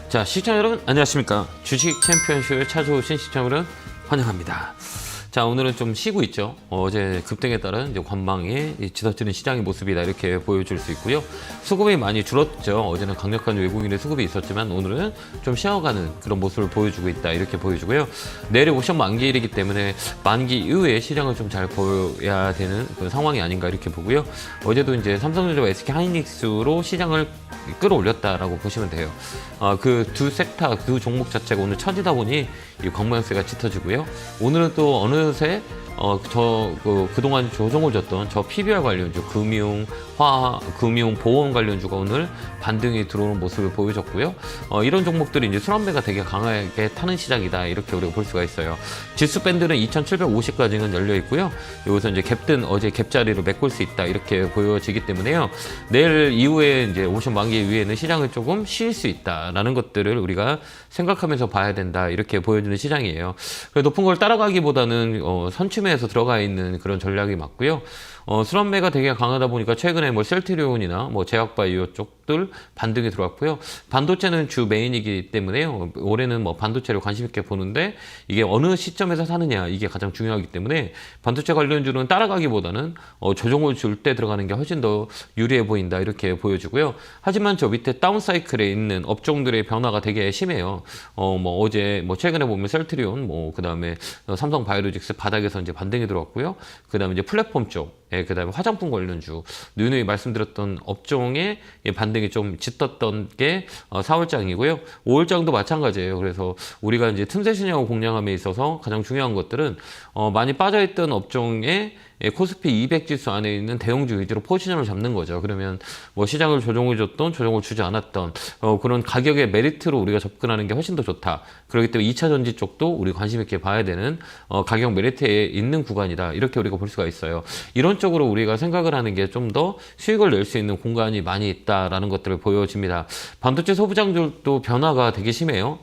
자, 시청자 여러분 안녕하십니까. 주식 챔피언쇼에 찾아오신 시청자 여러분 환영합니다. 자, 오늘은 좀 쉬고 있죠. 어제 급등에 따른 이제 관망에 짙어지는 시장의 모습이다 이렇게 보여줄 수 있고요. 수급이 많이 줄었죠. 어제는 강력한 외국인의 수급이 있었지만 오늘은 좀 쉬어가는 그런 모습을 보여주고 있다 이렇게 보여주고요. 내일 옵션 만기일이기 때문에 만기 이후에 시장을 좀 잘 보여야 되는 그런 상황이 아닌가 이렇게 보고요. 어제도 이제 삼성전자와 SK하이닉스로 시장을 끌어올렸다라고 보시면 돼요. 그 두 섹터, 두 종목 자체가 오늘 처지다 보니 이 관망세가 짙어지고요. 오늘은 또 어느새 그동안 조정을 줬던 저 PBR 관련주, 금융, 금융, 보험 관련주가 오늘 반등이 들어오는 모습을 보여줬고요. 이런 종목들이 이제 순환매가 되게 강하게 타는 시작이다. 이렇게 우리가 볼 수가 있어요. 지수 밴드는 2750까지는 열려 있고요. 여기서 이제 갭든 어제 갭자리로 메꿀 수 있다. 이렇게 보여지기 때문에요. 내일 이후에 이제 옵션 만기 이후에는 시장을 조금 쉴 수 있다라는 것들을 우리가 생각하면서 봐야 된다. 이렇게 보여주는 시장이에요. 높은 걸 따라가기보다는 선취매에서 들어가 있는 그런 전략이 맞고요. 순환매가 되게 강하다 보니까 최근에 뭐 셀트리온이나 뭐 제약바이오 쪽들 반등이 들어왔고요. 반도체는 주 메인이기 때문에요. 올해는 뭐 반도체를 관심 있게 보는데 이게 어느 시점에서 사느냐 이게 가장 중요하기 때문에 반도체 관련주는 따라가기보다는 조정을 줄 때 들어가는 게 훨씬 더 유리해 보인다 이렇게 보여주고요. 하지만 저 밑에 다운 사이클에 있는 업종들의 변화가 되게 심해요. 뭐 어제 뭐 최근에 보면 셀트리온 뭐 그다음에 삼성 바이오로직스 바닥에서 이제 반등이 들어왔고요. 그다음에 이제 플랫폼 쪽 그 다음에 화장품 관련주, 누누이 말씀드렸던 업종의 반등이 좀 짙었던 게 4월장이고요. 5월장도 마찬가지예요. 그래서 우리가 이제 틈새 시장을 공략함에 있어서 가장 중요한 것들은 많이 빠져있던 업종의 코스피 200 지수 안에 있는 대형주 위주로 포지션을 잡는 거죠. 그러면 뭐 시장을 조정을 줬던 조정을 주지 않았던 그런 가격의 메리트로 우리가 접근하는 게 훨씬 더 좋다. 그렇기 때문에 2차 전지 쪽도 우리 관심 있게 봐야 되는 가격 메리트에 있는 구간이다. 이렇게 우리가 볼 수가 있어요. 이런 쪽으로 우리가 생각을 하는 게 좀 더 수익을 낼 수 있는 공간이 많이 있다라는 것들을 보여집니다. 반도체 소부장들도 변화가 되게 심해요.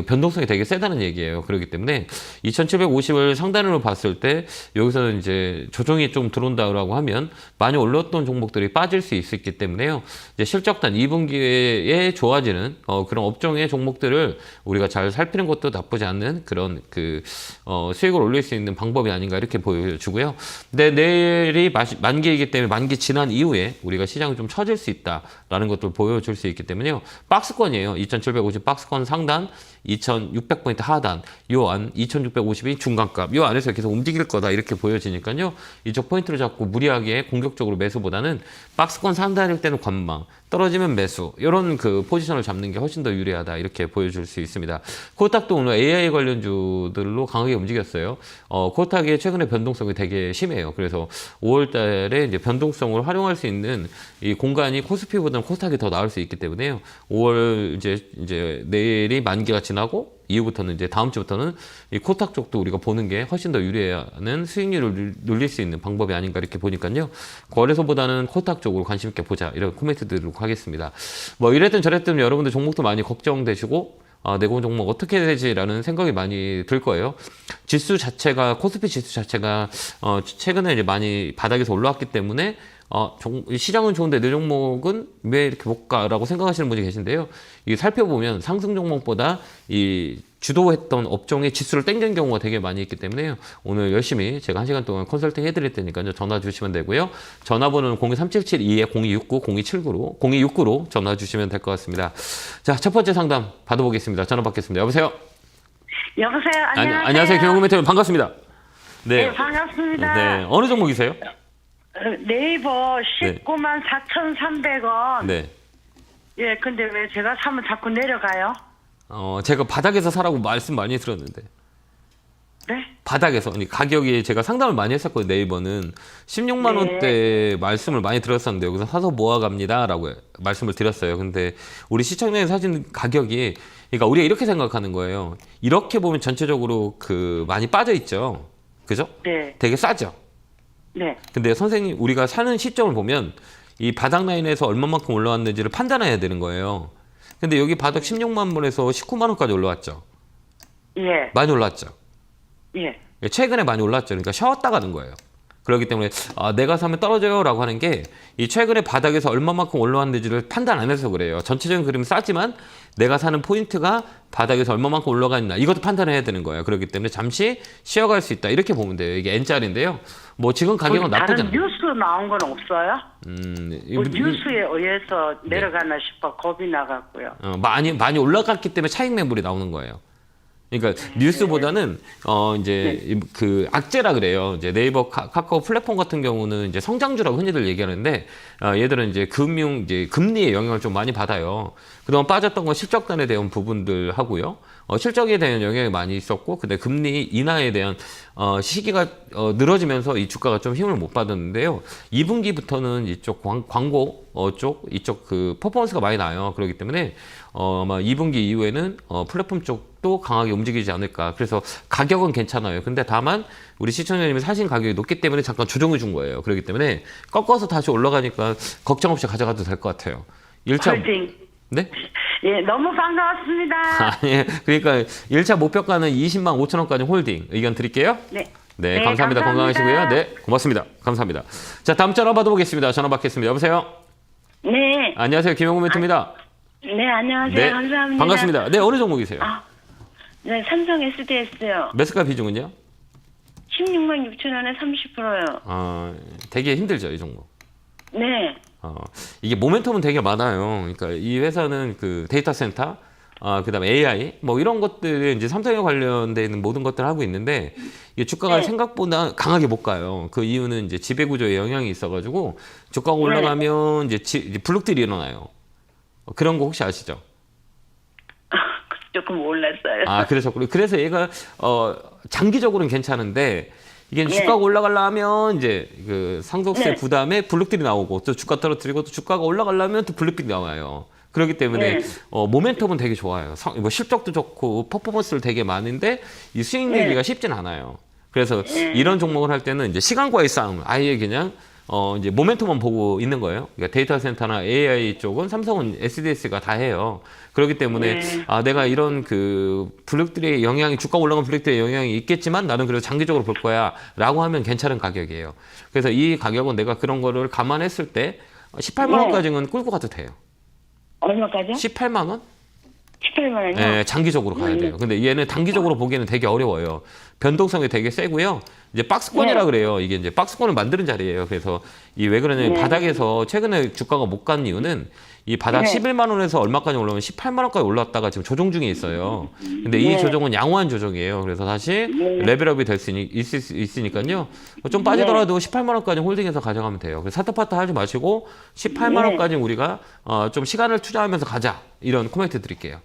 변동성이 되게 세다는 얘기예요. 그렇기 때문에 2750을 상단으로 봤을 때 여기서는 이제 조정이 좀 들어온다고 하면 많이 올랐던 종목들이 빠질 수 있기 때문에요. 이제 실적단 2분기에 좋아지는 그런 업종의 종목들을 우리가 잘 살피는 것도 나쁘지 않는 그런 수익을 올릴 수 있는 방법이 아닌가 이렇게 보여주고요. 근데 내일이 만기이기 때문에 만기 지난 이후에 우리가 시장을 좀 처질 수 있다라는 것들 보여줄 수 있기 때문에요. 박스권이에요. 2750 박스권 상단, 2600포인트 하단, 요 안 2650이 중간값, 요 안에서 계속 움직일 거다 이렇게 보여지니까요. 이쪽 포인트를 잡고 무리하게 공격적으로 매수보다는 박스권 상단일 때는 관망, 떨어지면 매수, 이런 그 포지션을 잡는 게 훨씬 더 유리하다 이렇게 보여줄 수 있습니다. 코스닥도 오늘 AI 관련주들로 강하게 움직였어요. 코스닥의 최근에 변동성이 되게 심해요. 그래서 5월 달에 이제 변동성을 활용할 수 있는 이 공간이 코스피보다는 코스닥이 더 나을 수 있기 때문에요. 5월 이제 내일이 만기가 지나고 이후부터는 이제 다음 주부터는 이 코스닥 쪽도 우리가 보는 게 훨씬 더 유리한 수익률을 늘릴 수 있는 방법이 아닌가 이렇게 보니까요. 거래소보다는 코스닥 쪽으로 관심 있게 보자 이런 코멘트 드리도록 하겠습니다. 뭐 이랬든 저랬든 여러분들 종목도 많이 걱정되시고 내공 종목 어떻게 되지라는 생각이 많이 들 거예요. 지수 자체가 코스피 지수 자체가 최근에 이제 많이 바닥에서 올라왔기 때문에 시장은 좋은데 내 종목은 왜 이렇게 못 가라고 생각하시는 분이 계신데요. 이게 살펴보면 상승 종목보다 이 주도했던 업종의 지수를 땡긴 경우가 되게 많이 있기 때문에요. 오늘 열심히 제가 1시간 동안 컨설팅 해드릴 테니까요. 전화 주시면 되고요. 전화번호는 02377-2269, 0279로, 0269로 전화 주시면 될 것 같습니다. 자, 첫 번째 상담 받아보겠습니다. 전화 받겠습니다. 여보세요? 여보세요? 안녕하세요? 안녕하세요. 김용구 매트님 반갑습니다. 네, 반갑습니다. 네, 어느 종목이세요? 네이버 19만 4,300원. 네. 예, 근데 왜 제가 사면 자꾸 내려가요? 제가 바닥에서 사라고 말씀 많이 들었는데. 네? 바닥에서 가격이 제가 상담을 많이 했었거든요. 네이버는 16만 원대 말씀을 많이 들었었는데 여기서 사서 모아갑니다라고 말씀을 드렸어요. 근데 우리 시청자님 사진 가격이 그러니까 우리가 이렇게 생각하는 거예요. 이렇게 보면 전체적으로 많이 빠져 있죠. 그죠? 네. 되게 싸죠. 네. 근데 선생님 우리가 사는 시점을 보면 이 바닥 라인에서 얼마만큼 올라왔는지를 판단해야 되는 거예요. 근데 여기 바닥 16만 원에서 19만 원까지 올라왔죠. 예. 많이 올랐죠. 예. 최근에 많이 올랐죠. 그러니까 쉬었다 가는 거예요. 그렇기 때문에 내가 사면 떨어져요라고 하는 게 이 최근에 바닥에서 얼마만큼 올라왔는지를 판단 안 해서 그래요. 전체적인 그림은 싸지만 내가 사는 포인트가 바닥에서 얼마만큼 올라가 있나 이것도 판단해야 되는 거예요. 그렇기 때문에 잠시 쉬어갈 수 있다 이렇게 보면 돼요. 이게 N자리인데요. 뭐 지금 가격은 나쁘지 다른 않아요. 뉴스 나온 건 없어요? 뭐 뉴스에 의해서 내려가나 싶어 겁이 나갔고요. 많이 올라갔기 때문에 차익 매물이 나오는 거예요. 그러니까 뉴스보다는 이제 그 악재라 그래요. 이제 네이버, 카카오 플랫폼 같은 경우는 이제 성장주라고 흔히들 얘기하는데 얘들은 이제 이제 금리의 영향을 좀 많이 받아요. 그동안 빠졌던 건 실적단에 대한 부분들 하고요. 실적에 대한 영향이 많이 있었고, 근데 금리 인하에 대한 시기가 늘어지면서 이 주가가 좀 힘을 못 받았는데요. 2분기부터는 이쪽 광고 이쪽 그 퍼포먼스가 많이 나요. 그렇기 때문에 아마 2분기 이후에는 플랫폼 쪽도 강하게 움직이지 않을까. 그래서 가격은 괜찮아요. 근데 다만 우리 시청자님이 사신 가격이 높기 때문에 잠깐 조정해 준 거예요. 그렇기 때문에 꺾어서 다시 올라가니까 걱정 없이 가져가도 될 것 같아요. 1차 홀딩. 네? 예, 너무 반가웠습니다. 아니, 그러니까 1차 목표가는 20만 5천 원까지 홀딩 의견 드릴게요. 네. 네, 네, 감사합니다. 감사합니다. 건강하시고요. 네, 고맙습니다. 감사합니다. 자, 다음 전화 받아보겠습니다. 전화 받겠습니다. 여보세요? 네. 안녕하세요. 김영우 멘트입니다. 네, 안녕하세요. 네, 감사합니다. 반갑습니다. 네, 어느 종목이세요? 네, 삼성 SDS요. 매수가 비중은요? 16만 6천 원에 30%요. 되게 힘들죠, 이 종목. 네. 이게 모멘텀은 되게 많아요. 그러니까 이 회사는 그 데이터 센터, 그다음에 AI 뭐 이런 것들에 이제 삼성에 관련돼 있는 모든 것들을 하고 있는데 이 주가가 네. 생각보다 강하게 못 가요. 그 이유는 이제 지배 구조에 영향이 있어가지고 주가가 올라가면 이제 블록들이 일어나요. 그런 거 혹시 아시죠? 조금 몰랐어요. 그러셨군요. 그래서 얘가 장기적으로는 괜찮은데 이게 네. 주가가 올라가려면 이제 그 상속세 네. 부담에 블록들이 나오고 또 주가 떨어뜨리고 또 주가가 올라가려면 또 블록들이 나와요. 그렇기 때문에 네. 모멘텀은 되게 좋아요. 뭐 실적도 좋고 퍼포먼스를 되게 많은데 이 수익 내기가 네. 쉽진 않아요. 그래서 이런 종목을 할 때는 이제 시간과의 싸움, 아예 그냥 이제 모멘텀만 보고 있는 거예요. 그러니까 데이터 센터나 AI 쪽은 삼성은 SDS가 다 해요. 그렇기 때문에 네. 내가 이런 그 블록들의 영향이 주가 올라간 블록들의 영향이 있겠지만 나는 그래도 장기적으로 볼 거야라고 하면 괜찮은 가격이에요. 그래서 이 가격은 내가 그런 거를 감안했을 때 18만 원까지는 끌고 가도 돼요. 얼마까지요? 18만 원? 18만 원이요? 네, 장기적으로 가야 돼요. 근데 얘는 단기적으로 보기에는 되게 어려워요. 변동성이 되게 세고요. 이제 박스권이라 그래요. 이게 이제 박스권을 만드는 자리예요. 그래서 이 왜 그러냐면 바닥에서 최근에 주가가 못 간 이유는 이 바닥 네. 11만 원에서 얼마까지 올라오면 18만 원까지 올랐다가 지금 조정 중에 있어요. 근데 이 네. 조정은 양호한 조정이에요. 그래서 다시 레벨업이 될 수 있으니까요. 좀 빠지더라도 18만 원까지 홀딩해서 가져가면 돼요. 그래서 사타파타 하지 마시고 18만 원까지 우리가 좀 시간을 투자하면서 가자. 이런 코멘트 드릴게요.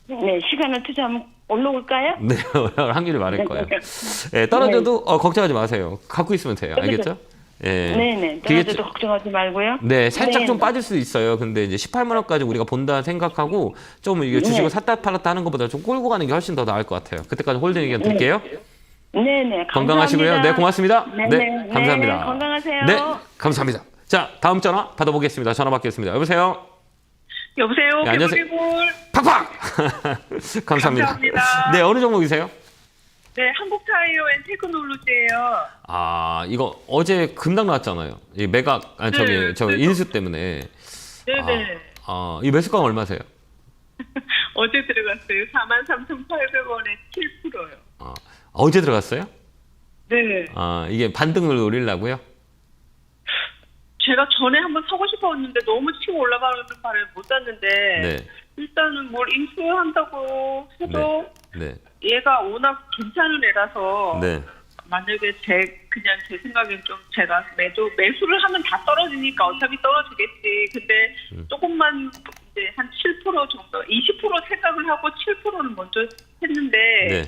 네, 시간을 투자하면 올라올까요? 네, 확률이 많을 거예요. 예, 떨어져도 걱정하지 마세요. 갖고 있으면 돼요. 알겠죠? 예. 네네. 그게 떨어져도 걱정하지 말고요. 네, 살짝 네. 좀 빠질 수 있어요. 근데 이제 18만 원까지 우리가 본다 생각하고 좀 이게 주식을 샀다 팔았다 하는 것보다 좀 끌고 가는 게 훨씬 더 나을 것 같아요. 그때까지 홀딩 의견 드릴게요. 네네. 건강하시고요. 네, 고맙습니다. 네네. 감사합니다. 네, 건강하세요. 네, 감사합니다. 자, 다음 전화 받아보겠습니다. 전화 받겠습니다. 여보세요? 여보세요. 네, 안녕하세요. 개구리볼. 팍팍! 감사합니다. 감사합니다. 네, 어느 종목이세요? 네, 한국타이어 앤 테크놀로지예요. 이거 어제 급락 나왔잖아요. 이 매각, 저 인수 때문에. 네네. 이 매수가가 얼마세요? 어제 들어갔어요. 43,800원에 7%요. 어제 들어갔어요? 네. 이게 반등을 노리려고요? 제가 전에 한번 사고 싶었는데 너무 치고 올라가는 바람에 못 샀는데 네. 일단은 뭘 인수한다고 해도 네. 얘가 워낙 괜찮은 애라서 네. 만약에 그냥 제 생각엔 좀 제가 매수를 하면 다 떨어지니까 어차피 떨어지겠지. 근데 조금만 이제 한 7% 정도, 20% 생각을 하고 7%는 먼저 했는데 네.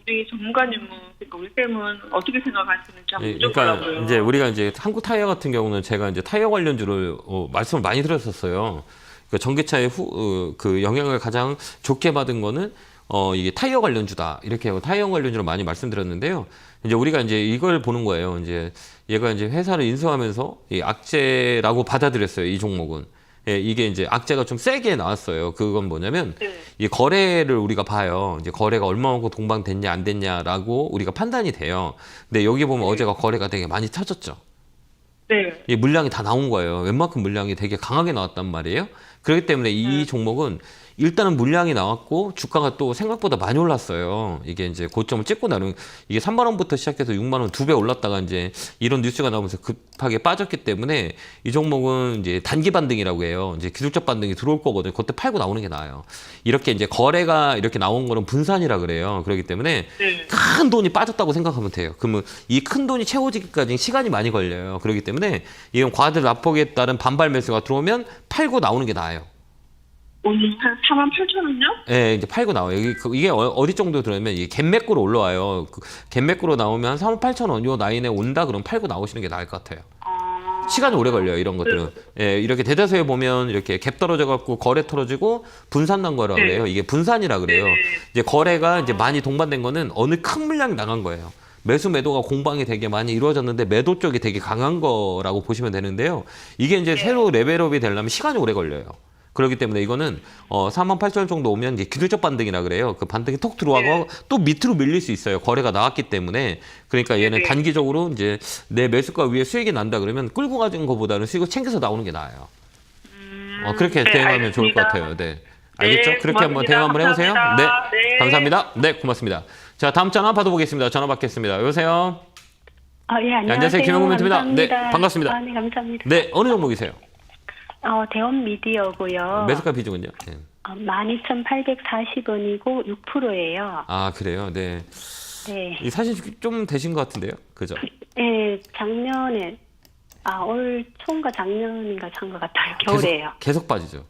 우리 전문가님은 그러니까 우리 쌤은 어떻게 생각하시는지 한번 그러니까 여쭤보려고요. 이제 우리가 이제 한국 타이어 같은 경우는 제가 이제 타이어 관련주를 말씀을 많이 드렸었어요. 그러니까 전기차의 그 영향을 가장 좋게 받은 거는 이게 타이어 관련주다. 이렇게 하고 타이어 관련주를 많이 말씀드렸는데요. 이제 우리가 이제 이걸 보는 거예요. 이제 얘가 이제 회사를 인수하면서 이 악재라고 받아들였어요. 이 종목은. 예, 이게 이제 악재가 좀 세게 나왔어요. 그건 뭐냐면 네. 이 거래를 우리가 봐요. 이제 거래가 얼마만큼 동반됐냐 안 됐냐라고 우리가 판단이 돼요. 근데 여기 보면 어제가 거래가 되게 많이 터졌죠. 네. 이 물량이 다 나온 거예요. 웬만큼 물량이 되게 강하게 나왔단 말이에요. 그렇기 때문에 이 종목은 일단은 물량이 나왔고 주가가 또 생각보다 많이 올랐어요. 이게 이제 고점을 찍고 나면 이게 3만 원부터 시작해서 6만 원 2배 올랐다가 이제 이런 뉴스가 나오면서 급하게 빠졌기 때문에 이 종목은 이제 단기 반등이라고 해요. 이제 기술적 반등이 들어올 거거든요. 그때 팔고 나오는 게 나아요. 이렇게 이제 거래가 이렇게 나온 거는 분산이라 그래요. 그렇기 때문에 네. 큰 돈이 빠졌다고 생각하면 돼요. 그러면 이 큰 돈이 채워지기까지 시간이 많이 걸려요. 그렇기 때문에 이런 과들 납폭에 따른 반발 매수가 들어오면 팔고 나오는 게 나아요. 오늘 한 48,000원요? 예, 이제 팔고 나와요. 이게 어디 정도 들어오면 이게 갭매꾸로 올라와요. 갭매꾸로 나오면 한 38,000원 요 라인에 온다 그러면 팔고 나오시는 게 나을 것 같아요. 시간이 오래 걸려요, 이런 것들은. 예, 이렇게 대다수에 보면 이렇게 갭 떨어져 갖고 거래 떨어지고 분산 난 거라고 그래요. 이게 분산이라 그래요. 이제 거래가 이제 많이 동반된 거는 어느 큰 물량이 나간 거예요. 매수 매도가 공방이 되게 많이 이루어졌는데 매도 쪽이 되게 강한 거라고 보시면 되는데요. 이게 이제 새로 레벨업이 되려면 시간이 오래 걸려요. 그렇기 때문에 이거는 48,000원 정도 오면 이제 기술적 반등이라 그래요. 그 반등이 톡 들어와고 또 밑으로 밀릴 수 있어요. 거래가 나왔기 때문에. 그러니까 얘는 단기적으로 이제 내 매수가 위에 수익이 난다 그러면 끌고 가는 것보다는 수익을 챙겨서 나오는 게 나아요. 그렇게 대응하면 좋을 것 같아요. 네. 알겠죠? 네, 그렇게 한번 대응 한번 해보세요. 네. 네. 감사합니다. 네, 고맙습니다. 자, 다음 전화 받아보겠습니다. 전화 받겠습니다. 여보세요? 예, 안녕하세요. 안녕하세요. 김영구 멘트입니다. 네, 감사합니다. 반갑습니다. 네, 감사합니다. 네, 어느 종목이세요? 대원 미디어고요. 매수가 비중은요? 네. 12,840원이고 6%예요. 아, 그래요? 네. 네. 이 사실 좀 되신 것 같은데요? 그죠? 네, 작년에 올 초인가 작년인가 산 것 같아요. 겨울에요. 계속 빠지죠.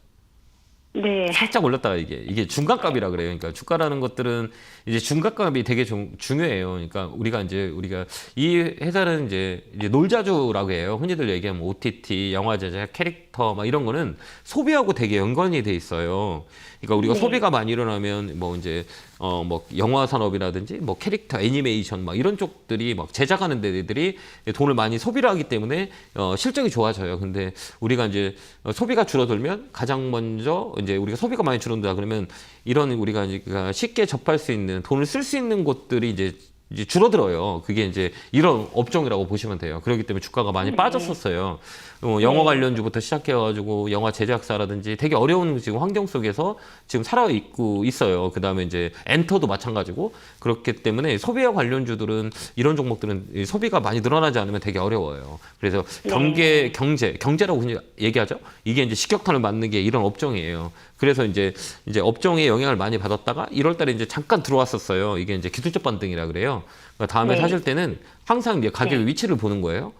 네. 살짝 올랐다가 이게 중간값이라 그래요. 그러니까 주가라는 것들은 이제 중간값이 되게 중요해요. 그러니까 우리가 이 회사는 이제 놀자주라고 해요. 흔히들 얘기하면 OTT, 영화 제작, 캐릭터 막 이런 거는 소비하고 되게 연관이 돼 있어요. 그러니까 우리가 소비가 많이 일어나면 뭐 이제 뭐 영화 산업이라든지 뭐 캐릭터, 애니메이션 막 이런 쪽들이 막 제작하는 데들이 돈을 많이 소비를 하기 때문에 실적이 좋아져요. 근데 우리가 이제 소비가 줄어들면 가장 먼저 이제 우리가 소비가 많이 줄어든다 그러면 이런 우리가 쉽게 접할 수 있는 돈을 쓸 수 있는 곳들이 이제 줄어들어요. 그게 이제 이런 업종이라고 보시면 돼요. 그렇기 때문에 주가가 많이 빠졌었어요. 영화 관련주부터 시작해가지고 영화 제작사라든지 되게 어려운 지금 환경 속에서 지금 살아있고 있어요. 그 다음에 이제 엔터도 마찬가지고 그렇기 때문에 소비와 관련주들은 이런 종목들은 소비가 많이 늘어나지 않으면 되게 어려워요. 그래서 경제라고 흔히 얘기하죠. 이게 이제 직격탄을 맞는 게 이런 업종이에요. 그래서 이제 업종에 영향을 많이 받았다가 1월달에 이제 잠깐 들어왔었어요. 이게 이제 기술적 반등이라 그래요. 그러니까 다음에 사실 때는 항상 이제 가격의 위치를 보는 거예요.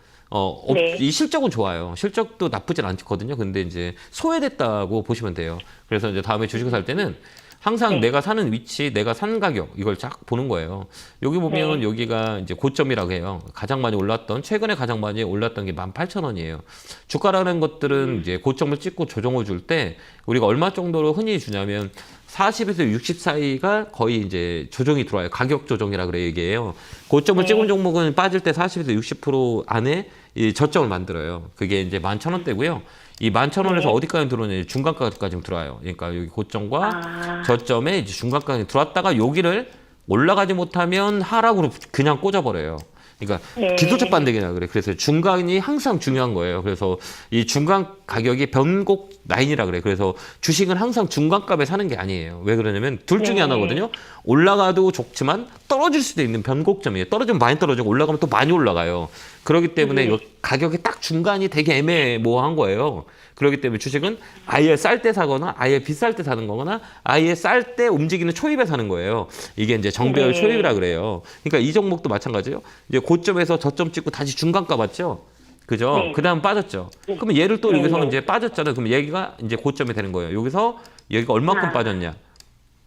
이 실적은 좋아요. 실적도 나쁘진 않거든요. 근데 이제 소외됐다고 보시면 돼요. 그래서 이제 다음에 주식을 살 때는 항상 내가 사는 위치, 내가 산 가격 이걸 쫙 보는 거예요. 여기 보면 여기가 이제 고점이라고 해요. 가장 많이 올랐던 최근에 가장 많이 올랐던 게 18,000원이에요. 주가라는 것들은 이제 고점을 찍고 조정을 줄 때 우리가 얼마 정도로 흔히 주냐면 40에서 60 사이가 거의 이제 조정이 들어와요. 가격 조정이라 그래 얘기해요. 고점을 찍은 종목은 빠질 때 40에서 60% 안에 이 저점을 만들어요. 그게 이제 11,000원대고요. 이 11,000원에서 어디까지 들어오냐 중간가까지 들어와요. 그러니까 여기 고점과 저점에 이제 중간까지 들어왔다가 여기를 올라가지 못하면 하락으로 그냥 꽂아버려요. 그러니까 기술적 반등이라 그래. 그래서 중간이 항상 중요한 거예요. 그래서 이 중간 가격이 변곡 라인이라 그래. 그래서 주식은 항상 중간값에 사는 게 아니에요. 왜 그러냐면 둘 중에 하나거든요. 올라가도 좋지만 떨어질 수도 있는 변곡점이에요. 떨어지면 많이 떨어지고 올라가면 또 많이 올라가요. 그렇기 때문에 이 가격이 딱 중간이 되게 애매모호한 거예요. 그렇기 때문에 주식은 아예 쌀 때 사거나 아예 비쌀 때 사는 거거나 아예 쌀 때 움직이는 초입에 사는 거예요. 이게 이제 정배열 초입이라 그래요. 그러니까 이 종목도 마찬가지예요. 이제 고점에서 저점 찍고 다시 중간가 봤죠. 그죠? 그 다음 빠졌죠. 그러면 얘를 또 여기서는 이제 빠졌잖아요. 그럼 얘가 이제 고점이 되는 거예요. 여기서 얘가 얼마큼 빠졌냐?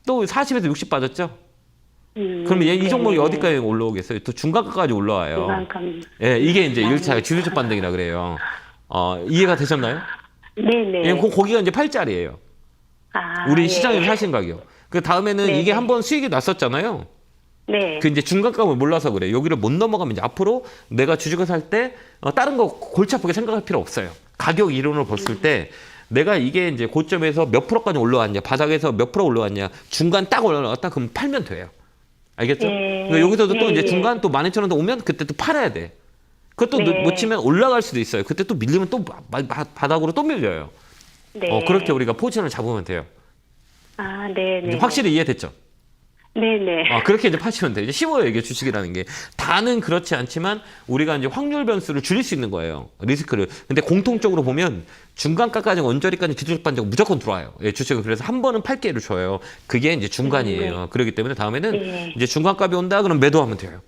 또 40에서 60 빠졌죠? 그러면 이 종목이 어디까지 올라오겠어요? 또 중간가까지 올라와요. 예, 이게 이제 1차 지수적 반등이라 그래요. 이해가 되셨나요? 네네. 거기가 이제 8짜리예요. 우리 시장에서 사신 가격. 그 다음에는 이게 한번 수익이 났었잖아요. 네. 그 이제 중간값을 몰라서 그래. 여기를 못 넘어가면 이제 앞으로 내가 주식을 살 때 다른 거 골치 아프게 생각할 필요 없어요. 가격 이론을 봤을 때 내가 이게 이제 고점에서 몇 프로까지 올라왔냐, 바닥에서 몇 프로 올라왔냐, 중간 딱 올라왔다 그럼 팔면 돼요. 알겠죠? 그러니까 여기서도 또 이제 중간 또 12,000원 더 오면 그때 또 팔아야 돼. 그것도 놓치면 올라갈 수도 있어요. 그때 또 밀리면 또 바닥으로 또 밀려요. 네. 그렇게 우리가 포지션을 잡으면 돼요. 아, 네, 이제 네. 확실히 이해됐죠? 네, 네. 그렇게 이제 파시면 돼요. 이제 쉬워요, 이게 주식이라는 게. 다는 그렇지 않지만 우리가 이제 확률 변수를 줄일 수 있는 거예요. 리스크를. 근데 공통적으로 보면 중간가까지 언저리까지 기술적 반등 무조건 들어와요. 예, 주식은. 그래서 한 번은 팔 기회를 줘요. 그게 이제 중간이에요. 그렇기 때문에 다음에는 네. 이제 중간값이 온다 그럼 매도하면 돼요.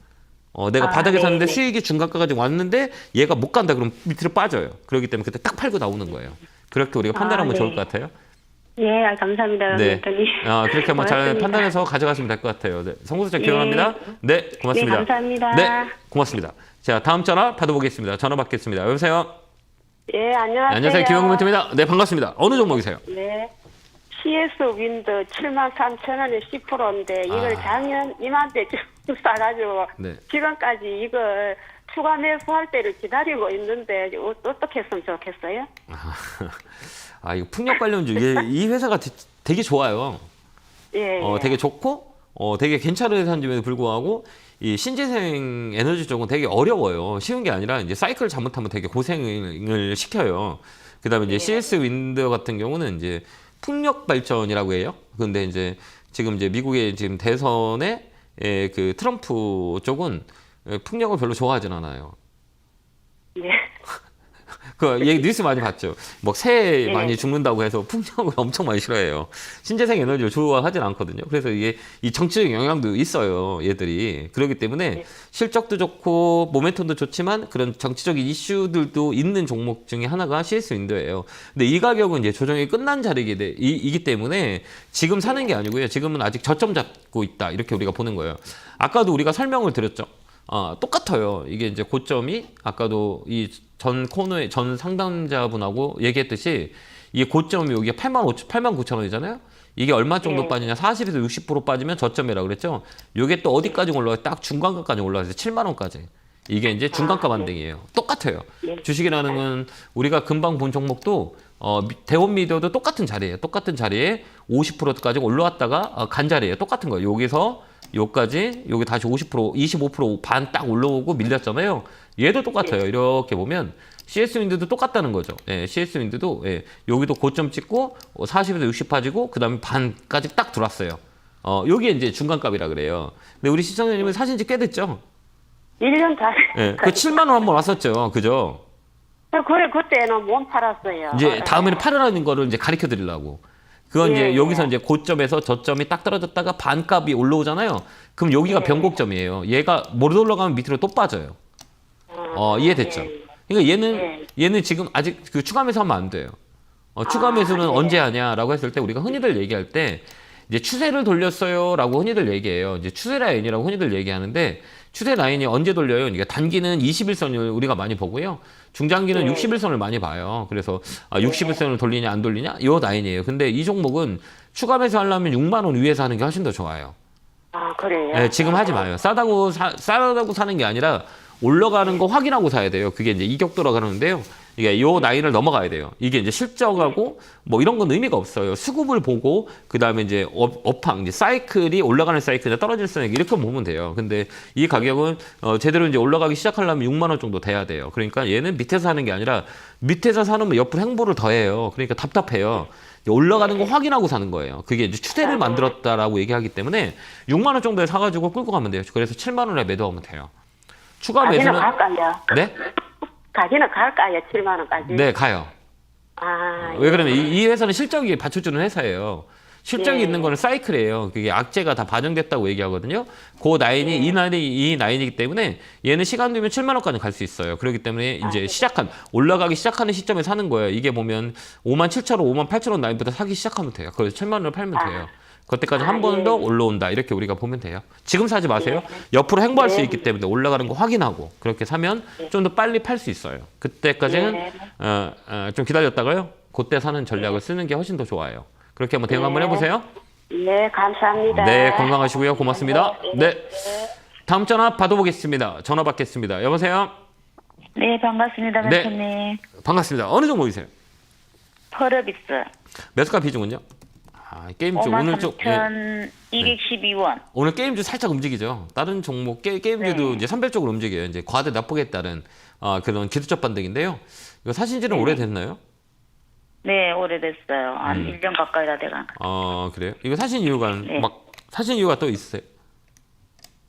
내가 바닥에 네, 샀는데 네. 수익이 중간가까지 왔는데 얘가 못 간다 그럼 밑으로 빠져요. 그렇기 때문에 그때 딱 팔고 나오는 거예요. 그렇게 우리가 판단하면 네. 좋을 것 같아요. 예, 감사합니다. 네. 멘토님. 그렇게 한번 잘 고맙습니다. 판단해서 가져가시면 될 것 같아요. 네. 성공소자 기원합니다. 네, 고맙습니다. 네, 감사합니다. 네, 고맙습니다. 자, 다음 전화 받아보겠습니다. 전화 받겠습니다. 여보세요? 예, 안녕하세요. 안녕하세요. 김영구 멘토입니다. 네, 반갑습니다. 어느 종목이세요? 네. CS 윈드 73,000원에 10%인데 이걸 작년 이맘때쯤 사가지고 네. 지금까지 이걸 추가 매수할 때를 기다리고 있는데 어떻게 했으면 좋겠어요? 이거 풍력 관련주. 이 회사가 되게 좋아요. 예. 되게 좋고, 되게 괜찮은 회사인데도 불구하고, 이 신재생 에너지 쪽은 되게 어려워요. 쉬운 게 아니라, 이제 사이클 잘못하면 되게 고생을 시켜요. 그 다음에 이제 CS 윈드 같은 경우는 이제 풍력 발전이라고 해요. 근데 이제 지금 이제 미국의 지금 대선에 그 트럼프 쪽은 풍력을 별로 좋아하진 않아요. 네. 그 얘기 뉴스 많이 봤죠. 뭐 새 네. 많이 죽는다고 해서 풍력을 엄청 많이 싫어해요. 신재생 에너지를 좋아하진 않거든요. 그래서 이게 이 정치적 영향도 있어요. 얘들이. 그렇기 때문에 실적도 좋고 모멘텀도 좋지만 그런 정치적인 이슈들도 있는 종목 중에 하나가 CS 윈도예요. 근데 이 가격은 이제 조정이 끝난 자리이기 때문에 지금 사는 게 아니고요. 지금은 아직 저점 잡고 있다. 이렇게 우리가 보는 거예요. 아까도 우리가 설명을 드렸죠. 똑같아요. 이게 이제 고점이 아까도 이 전 코너에 전 상담자분하고 얘기했듯이 이게 고점이 여기가 89,000원이잖아요. 이게 얼마 정도 네. 빠지냐? 40에서 60% 빠지면 저점이라고 그랬죠. 이게 또 어디까지 올라가요? 딱 중간가까지 올라가서 7만 원까지. 이게 이제 중간가 반등이에요. 똑같아요. 네. 주식이라는 건 우리가 금방 본 종목도 대원 미디어도 똑같은 자리예요. 똑같은 자리에 50%까지 올라왔다가 간 자리예요. 똑같은 거예요. 여기서 요까지 여기 다시 50% 25% 반 딱 올라오고 밀렸잖아요. 얘도 똑같아요. 이렇게 보면 CS 윈드도 똑같다는 거죠. CS 윈드도 여기도 고점 찍고 40에서 60 빠지고 그다음에 반까지 딱 들어왔어요. 여기에 이제 중간값이라 그래요. 근데 우리 시청자님은 사신 지 꽤 됐죠? 1년 다. 그 7만 원 한번 왔었죠. 그죠? 그래, 그때는 못 팔았어요. 이제 다음에는 팔으라는 거를 이제 가르쳐 드리려고. 그건 이제 예, 여기서 예. 이제 고점에서 저점이 딱 떨어졌다가 반값이 올라오잖아요. 그럼 여기가 변곡점이에요. 얘가 못 올라가면 밑으로 또 빠져요. 이해됐죠? 그러니까 얘는 지금 아직 그 추가 매수하면 안 돼요. 추가 매수는 언제 하냐라고 했을 때 우리가 흔히들 얘기할 때 이제 추세를 돌렸어요라고 흔히들 얘기해요. 이제 추세 라인이라고 흔히들 얘기하는데 추세 라인이 언제 돌려요? 그러니까 단기는 21선을 우리가 많이 보고요. 중장기는 61선을 많이 봐요. 그래서 61선을 돌리냐 안 돌리냐 이 라인이에요. 근데 이 종목은 추가 매수 하려면 6만 원 위에서 하는 게 훨씬 더 좋아요. 그래요? 네, 지금 하지 마요. 싸다고 사는 게 아니라 올라가는 거 확인하고 사야 돼요. 그게 이제 이격도라고 하는데요. 이게 요 라인을 넘어가야 돼요. 이게 이제 실적하고 뭐 이런 건 의미가 없어요. 수급을 보고 그다음에 이제 업황, 이제 사이클이 올라가는 사이클이나 떨어질 사이클 이렇게 보면 돼요. 근데 이 가격은 제대로 이제 올라가기 시작하려면 6만 원 정도 돼야 돼요. 그러니까 얘는 밑에서 사는 게 아니라 밑에서 사는 옆으로 행보를 더해요. 그러니까 답답해요. 올라가는 거 확인하고 사는 거예요. 그게 이제 추세를 만들었다라고 얘기하기 때문에 6만 원 정도에 사가지고 끌고 가면 돼요. 그래서 7만 원에 매도하면 돼요. 추가 가지는 매수는 갈까요? 네? 가지는 갈까요? 7만 원까지? 네, 가요. 왜 그러면 이 회사는 실적이 받쳐주는 회사예요. 실적이 예. 있는 거는 사이클이에요. 그게 악재가 다 반영됐다고 얘기하거든요. 그 라인이 이 라인이기 때문에 얘는 시간 되면 7만 원까지 갈 수 있어요. 그렇기 때문에 이제 올라가기 시작하는 시점에 사는 거예요. 이게 보면 57,000원, 58,000원 라인부터 사기 시작하면 돼요. 그래서 7만 원을 팔면 돼요. 그때까지 한 번 더 올라온다. 이렇게 우리가 보면 돼요. 지금 사지 마세요. 옆으로 행보할 수 있기 때문에 올라가는 거 확인하고 그렇게 사면 좀 더 빨리 팔 수 있어요. 그때까지는 좀 기다렸다가요. 그때 사는 전략을 쓰는 게 훨씬 더 좋아요. 그렇게 한번 대응 한번 해보세요. 네, 감사합니다. 네, 건강하시고요. 고맙습니다. 네. 다음 전화 받아보겠습니다. 전화 받겠습니다. 여보세요? 네, 반갑습니다, 네. 멘토님. 반갑습니다. 어느 종목이세요? 펄어비스 매수가 비중은요? 게임주 오늘 좀 53,212원. 오늘 게임주 살짝 움직이죠. 다른 종목 게임주도 네. 이제 선별적으로 움직여요. 이제 과대 납폭에 따른 그런 기술적 반등인데요. 이거 사신 지는 오래됐나요? 네, 오래됐어요. 한 1년 가까이 다 돼가. 그래요? 이거 사신 이유가 네. 막 사신 이유가 또 있으세요?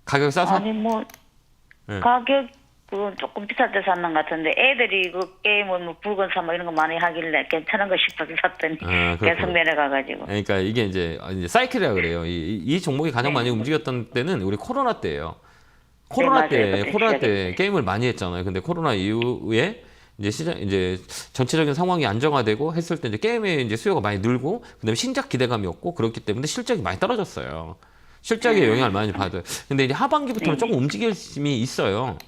가격 싸서? 아니 뭐 네. 가격은 조금 비쌀 때 샀는 것 같은데 애들이 그 게임을 뭐 붉은 사막 이런 거 많이 하길래 괜찮은 거 싶어서 샀더니 그렇구나. 계속 내려가가지고. 그러니까 이게 이제 사이클이라 그래요. 이 종목이 가장 많이 움직였던 때는 우리 코로나 때예요. 코로나 네, 맞아요. 그때 때 게임을 많이 했잖아요. 근데 코로나 이후에 이제 이제 전체적인 상황이 안정화되고 했을 때 이제 게임의 이제 수요가 많이 늘고 그다음에 신작 기대감이었고 그렇기 때문에 실적이 많이 떨어졌어요. 실적에 영향을 많이 받아요. 근데 이제 하반기부터는 조금 움직임이 있어요.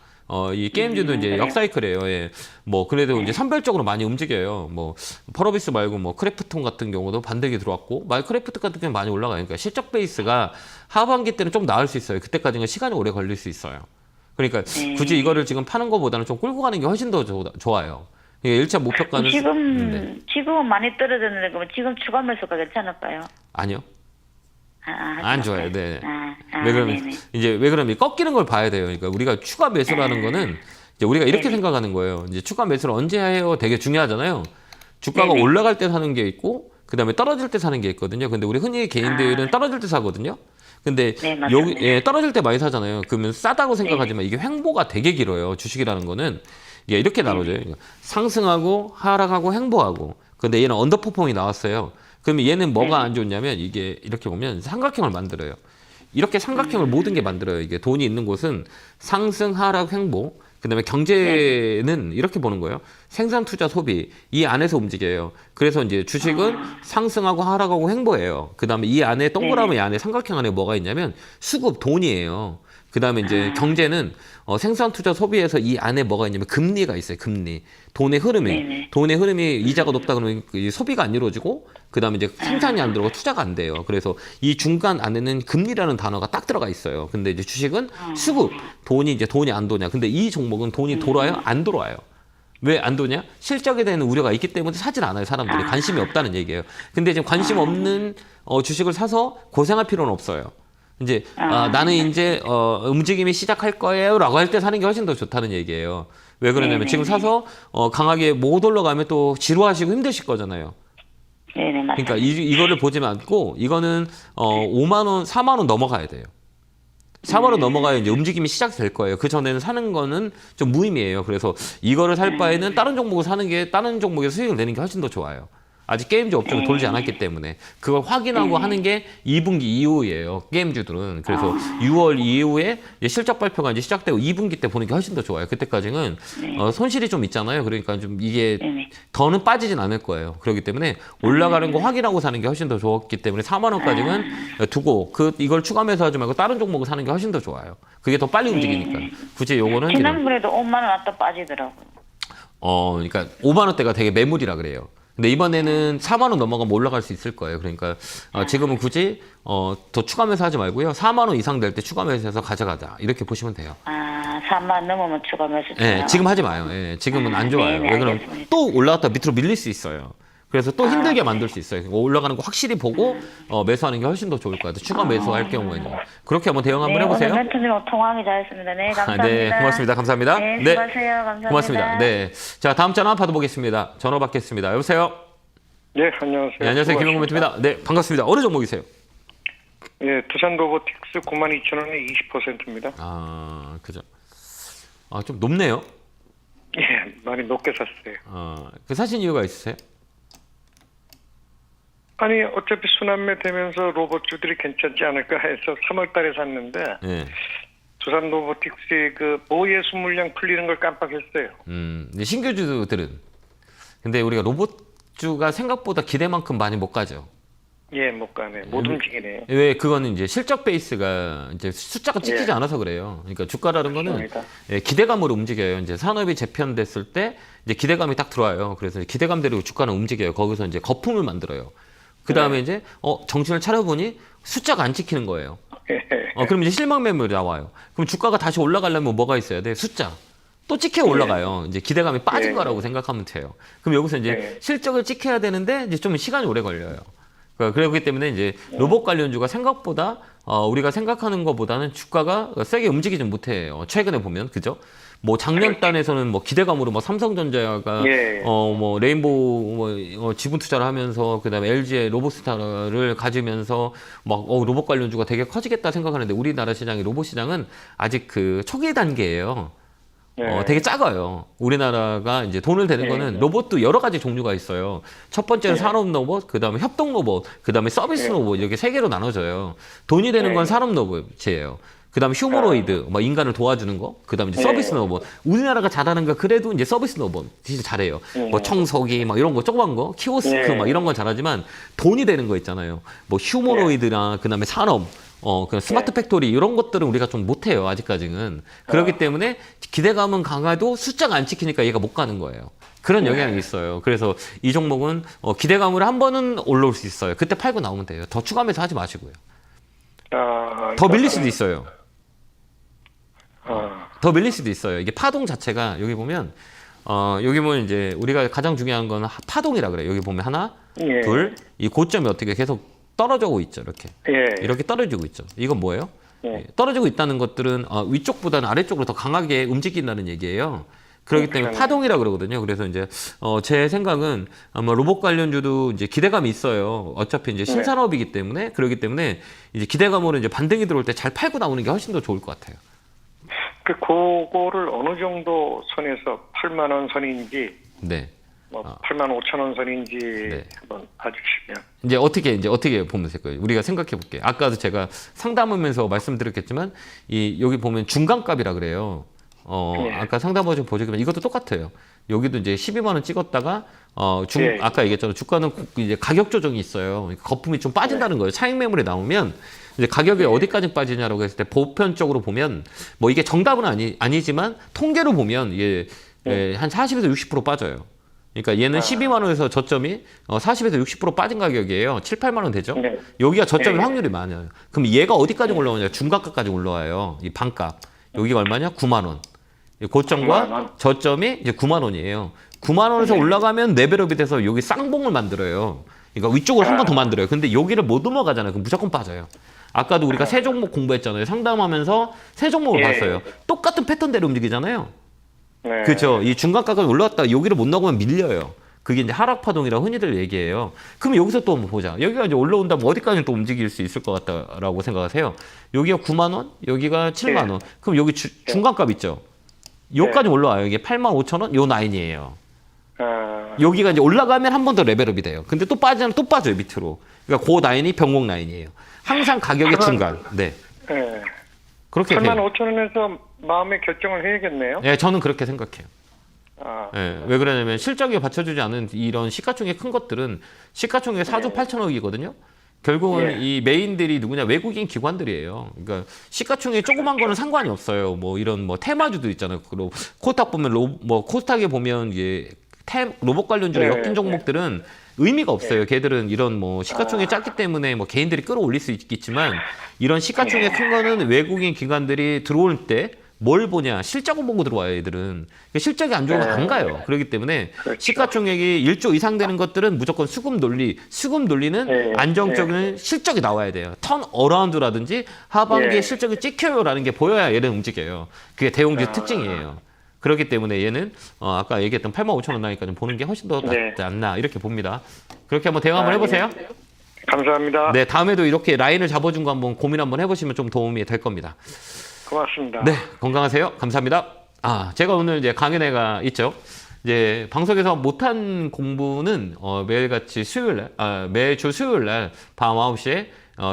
이 게임즈도 이제 그래요? 역사이클이에요. 예. 뭐 그래도 이제 선별적으로 많이 움직여요. 뭐 펄어비스 말고 뭐 크래프톤 같은 경우도 반등이 들어왔고 마이크래프트 같은 경우 많이 올라가요. 그러니까 실적 베이스가 하반기 때는 좀 나을 수 있어요. 그때까지는 시간이 오래 걸릴 수 있어요. 그러니까 굳이 이거를 지금 파는 것보다는 좀 끌고 가는 게 훨씬 더 좋아요. 이게 1차 목표가는 지금은 많이 떨어졌는데 그럼 지금 추가 매수가 괜찮을까요? 아니요. 하지 안 좋아요. 마세요. 네. 아, 왜 그러면 네네. 이제 왜 그러면 꺾이는 걸 봐야 돼요. 그러니까 우리가 추가 매수라는 거는 이제 우리가 이렇게 생각하는 거예요. 이제 추가 매수를 언제 해요? 되게 중요하잖아요. 주가가 네네. 올라갈 때 사는 게 있고 그다음에 떨어질 때 사는 게 있거든요. 근데 우리 흔히 개인들은 떨어질 때 사거든요. 근데 네, 맞습니다. 여기 떨어질 때 많이 사잖아요. 그러면 싸다고 생각하지만 이게 횡보가 되게 길어요. 주식이라는 거는 이게 이렇게 나눠져요. 그러니까 상승하고 하락하고 횡보하고. 근데 얘는 언더퍼폼이 나왔어요. 그러면 얘는 뭐가 안 좋냐면 이게 이렇게 보면 삼각형을 만들어요. 이렇게 삼각형을 모든 게 만들어요. 이게 돈이 있는 곳은 상승, 하락, 횡보. 그다음에 경제는 이렇게 보는 거예요. 생산, 투자, 소비 이 안에서 움직여요. 그래서 이제 주식은 상승하고 하락하고 횡보예요. 그다음에 이 안에 동그라미 안에 삼각형 안에 뭐가 있냐면 수급, 돈이에요. 그다음에 이제 경제는 생산, 투자, 소비에서 이 안에 뭐가 있냐면 금리가 있어요. 금리, 돈의 흐름이 이자가 높다 그러면 이 소비가 안 이루어지고 그다음에 이제 생산이 안 들어가고 투자가 안 돼요. 그래서 이 중간 안에는 금리라는 단어가 딱 들어가 있어요. 근데 이제 주식은 수급, 돈이 안 도냐. 근데 이 종목은 돈이 돌아요? 안 돌아요. 왜 안 도냐? 실적에 대한 우려가 있기 때문에 사질 않아요. 사람들이 관심이 없다는 얘기예요. 근데 지금 관심 없는 주식을 사서 고생할 필요는 없어요. 이제 나는 이제 움직임이 시작할 거예요라고 할 때 사는 게 훨씬 더 좋다는 얘기예요. 왜 그러냐면 지금 사서 강하게 못 올라가면 또 지루하시고 힘드실 거잖아요. 네네, 맞습니다. 그러니까 이거를 보지 않고 이거는 5만 원, 4만 원 넘어가야 돼요. 4만 원 넘어가야 이제 움직임이 시작될 거예요. 그 전에는 사는 거는 좀 무의미해요. 그래서 이거를 살 바에는 다른 종목을 사는 게 다른 종목에서 수익을 내는 게 훨씬 더 좋아요. 아직 게임주 업종이 돌지 않았기 때문에 그걸 확인하고 하는 게 2분기 이후예요. 게임주들은. 그래서 6월 이후에 이제 실적 발표가 이제 시작되고 2분기 때 보는 게 훨씬 더 좋아요. 그때까지는 손실이 좀 있잖아요. 그러니까 좀 이게 더는 빠지진 않을 거예요. 그렇기 때문에 올라가는 거 확인하고 사는 게 훨씬 더 좋았기 때문에 4만 원까지는 두고 이걸 추가매수 하지 말고 다른 종목을 사는 게 훨씬 더 좋아요. 그게 더 빨리 움직이니까. 굳이 요거는 지난번에도 5만 원 왔다 빠지더라고요. 그러니까 5만 원대가 되게 매물이라 그래요. 근데 이번에는 4만 원 넘어가면 올라갈 수 있을 거예요. 그러니까 지금은 굳이 더 추가 매수 하지 말고요. 4만 원 이상 될 때 추가 매수해서 가져가자. 이렇게 보시면 돼요. 4만 넘으면 추가 매수. 네, 지금 하지 마요. 네, 지금은 안 좋아요. 네, 왜 그러면 알겠습니다. 또 올라갔다 밑으로 밀릴 수 있어요. 그래서 또 힘들게 만들 수 있어요. 올라가는 거 확실히 보고 매수하는 게 훨씬 더 좋을 것 같아요. 추가 매수할 경우에는. 그렇게 한번 대응 한번 해보세요. 오늘 멘토님 통화하기 잘했습니다. 네, 감사합니다. 네, 고맙습니다. 감사합니다. 네, 수고하세요. 감사합니다. 고맙습니다. 네, 자 다음 전화 받아보겠습니다. 전화 받겠습니다. 여보세요. 네, 안녕하세요. 네, 안녕하세요. 김영구 멘토입니다. 네, 반갑습니다. 어느 종목이세요? 예, 두산 로보틱스 92,000원에 20%입니다. 그죠. 좀 높네요. 예, 많이 높게 샀어요. 그 사신 이유가 있으세요? 아니, 어차피 순환매 되면서 로봇주들이 괜찮지 않을까 해서 3월 달에 샀는데, 네. 두산 로보틱스의 그 모예수 물량 풀리는 걸 깜빡했어요. 이제 신규주들은. 근데 우리가 로봇주가 생각보다 기대만큼 많이 못 가죠. 예, 못 가네. 못 움직이네. 왜 그거는 이제 실적 베이스가 이제 숫자가 찍히지 않아서 그래요. 그러니까 주가라는 거는 맞습니다. 기대감으로 움직여요. 이제 산업이 재편됐을 때 이제 기대감이 딱 들어와요. 그래서 기대감대로 주가는 움직여요. 거기서 이제 거품을 만들어요. 그 다음에 이제 정신을 차려보니 숫자가 안 찍히는 거예요. 그럼 이제 실망 매물이 나와요. 그럼 주가가 다시 올라가려면 뭐가 있어야 돼? 숫자. 또 찍혀 올라가요. 이제 기대감이 빠진 예. 거라고 생각하면 돼요. 그럼 여기서 이제 예. 실적을 찍혀야 되는데 이제 좀 시간이 오래 걸려요. 그렇기 때문에 이제 로봇 관련주가 생각보다 우리가 생각하는 것보다는 주가가 세게 움직이지 못해요. 최근에 보면 그죠? 뭐 작년 단에서는 뭐 기대감으로 뭐 삼성전자가 예. 뭐 레인보우 지분 투자를 하면서 그다음에 LG의 로봇스타를 가지면서 막 로봇 관련주가 되게 커지겠다 생각하는데 우리나라 시장이 로봇 시장은 아직 그 초기 단계예요. 네. 되게 작아요. 우리나라가 이제 돈을 대는 거는 로봇도 여러 가지 종류가 있어요. 첫 번째는 산업 로봇, 그 다음에 협동 로봇, 그 다음에 서비스 로봇 이렇게 세 개로 나눠져요. 돈이 되는 건 산업 로봇이에요. 그 다음에 휴머노이드, 뭐 인간을 도와주는 거, 그 다음에 이제 서비스 로봇. 우리나라가 잘하는 거 그래도 이제 서비스 로봇 진짜 잘해요. 뭐 청소기, 막 이런 거 조그만 거, 키오스크 막 이런 건 잘하지만 돈이 되는 거 있잖아요. 뭐 휴머노이드나 그 다음에 산업. 그 스마트 팩토리 이런 것들은 우리가 좀 못해요 아직까지는. 그렇기 때문에 기대감은 강해도 숫자가 안 찍히니까 얘가 못 가는 거예요. 그런 영향이 있어요. 그래서 이 종목은 기대감으로 한 번은 올라올 수 있어요. 그때 팔고 나오면 돼요. 더 추가 매수 하지 마시고요. 더 밀릴 수도 있어요. 더 밀릴 수도 있어요. 이게 파동 자체가 여기 보면 이제 우리가 가장 중요한 건 파동이라 그래요. 여기 보면 하나, 예. 둘, 이 고점이 어떻게 계속 떨어지고 있죠. 이렇게. 예. 이렇게 떨어지고 있죠. 이건 뭐예요? 예. 떨어지고 있다는 것들은 위쪽보다는 아래쪽으로 더 강하게 움직인다는 얘기예요. 그렇기 때문에 파동이라 그러거든요. 그래서 이제 제 생각은 아마 로봇 관련주도 이제 기대감이 있어요. 어차피 이제 신산업이기 때문에 그렇기 때문에 이제 기대감으로 이제 반등이 들어올 때 잘 팔고 나오는 게 훨씬 더 좋을 것 같아요. 그거를 어느 정도 선에서 8만 원 선인지 네. 뭐 8만 5천 원 선인지 네. 한번 봐주시면. 이제 어떻게 보면 될 거예요? 우리가 생각해 볼게요. 아까도 제가 상담하면서 말씀드렸겠지만 여기 보면 중간값이라 그래요. 아까 상담하신 보시면 이것도 똑같아요. 여기도 이제 12만 원 찍었다가 아까 얘기했잖아요. 주가는 이제 가격 조정이 있어요. 그러니까 거품이 좀 빠진다는 거예요. 차익 매물이 나오면 이제 가격이 어디까지 빠지냐라고 했을 때 보편적으로 보면 뭐 이게 정답은 아니지만 통계로 보면 이게 한 40에서 60% 빠져요. 그러니까 얘는 12만 원에서 저점이 40에서 60% 빠진 가격이에요. 7, 8만 원 되죠? 네. 여기가 저점일 확률이 많아요. 그럼 얘가 어디까지 올라오냐? 중간값까지 올라와요. 이 반값. 여기가 얼마냐? 9만 원. 고점과 9만 원. 저점이 이제 9만 원이에요. 9만 원에서 올라가면 레벨업이 돼서 여기 쌍봉을 만들어요. 그러니까 위쪽으로 한 번 더 만들어요. 근데 여기를 못 넘어가잖아요. 그럼 무조건 빠져요. 아까도 우리가 세 종목 공부했잖아요. 상담하면서 세 종목을 봤어요. 똑같은 패턴대로 움직이잖아요. 네. 그렇죠. 이 중간가까지 올라왔다 여기를 못 나가면 밀려요. 그게 이제 하락파동이라고 흔히들 얘기해요. 그럼 여기서 또 한번 보자. 여기가 이제 올라온다면 어디까지 또 움직일 수 있을 것 같다라고 생각하세요? 여기가 9만 원, 여기가 7만 원. 그럼 여기 중간값 있죠. 여기까지 올라와요. 이게 8만 5천 원, 요 라인이에요. 여기가 이제 올라가면 한 번 더 레벨업이 돼요. 근데 또 빠지면 또 빠져요 밑으로. 그러니까 그 라인이 변곡 라인이에요. 항상 가격의 중간. 네. 네. 그렇게 8만 돼요. 5천 원에서 마음의 결정을 해야겠네요. 네, 저는 그렇게 생각해요. 아, 예, 왜 그러냐면 실적이 받쳐주지 않은 이런 시가총액 큰 것들은 시가총액 4조 8천억이거든요. 결국은 이 메인들이 누구냐? 외국인 기관들이에요. 그러니까 시가총액 조그만 거는 상관이 없어요. 뭐 이런 뭐 테마주도 있잖아요. 그리고 코스닥 보면 코스닥에 보면 이게 로봇 관련주의 엮인 종목들은 의미가 없어요. 걔들은 이런 뭐 시가총액이 작기 때문에 뭐 개인들이 끌어올릴 수 있겠지만 이런 시가총액 큰 거는 외국인 기관들이 들어올 때 뭘 보냐? 실적을 보고 들어와요, 얘들은. 실적이 안 좋으면 안 가요. 그렇기 때문에 시가총액이 1조 이상 되는 것들은 무조건 수급 논리는 안정적인 실적이 나와야 돼요. 턴 어라운드라든지 하반기에 실적이 찍혀요라는 게 보여야 얘는 움직여요. 그게 대형주 특징이에요. 그렇기 때문에 얘는 아까 얘기했던 8만 5천 원 나니까 좀 보는 게 훨씬 더 낫지 않나 이렇게 봅니다. 그렇게 한번 대응 한번 해보세요. 감사합니다. 네, 다음에도 이렇게 라인을 잡아준 거 한번 고민 한번 해보시면 좀 도움이 될 겁니다. 고맙습니다. 네, 건강하세요. 감사합니다. 제가 오늘 이제 강연회가 있죠. 이제 방송에서 못한 공부는 매일같이 매주 수요일 날 밤 9시에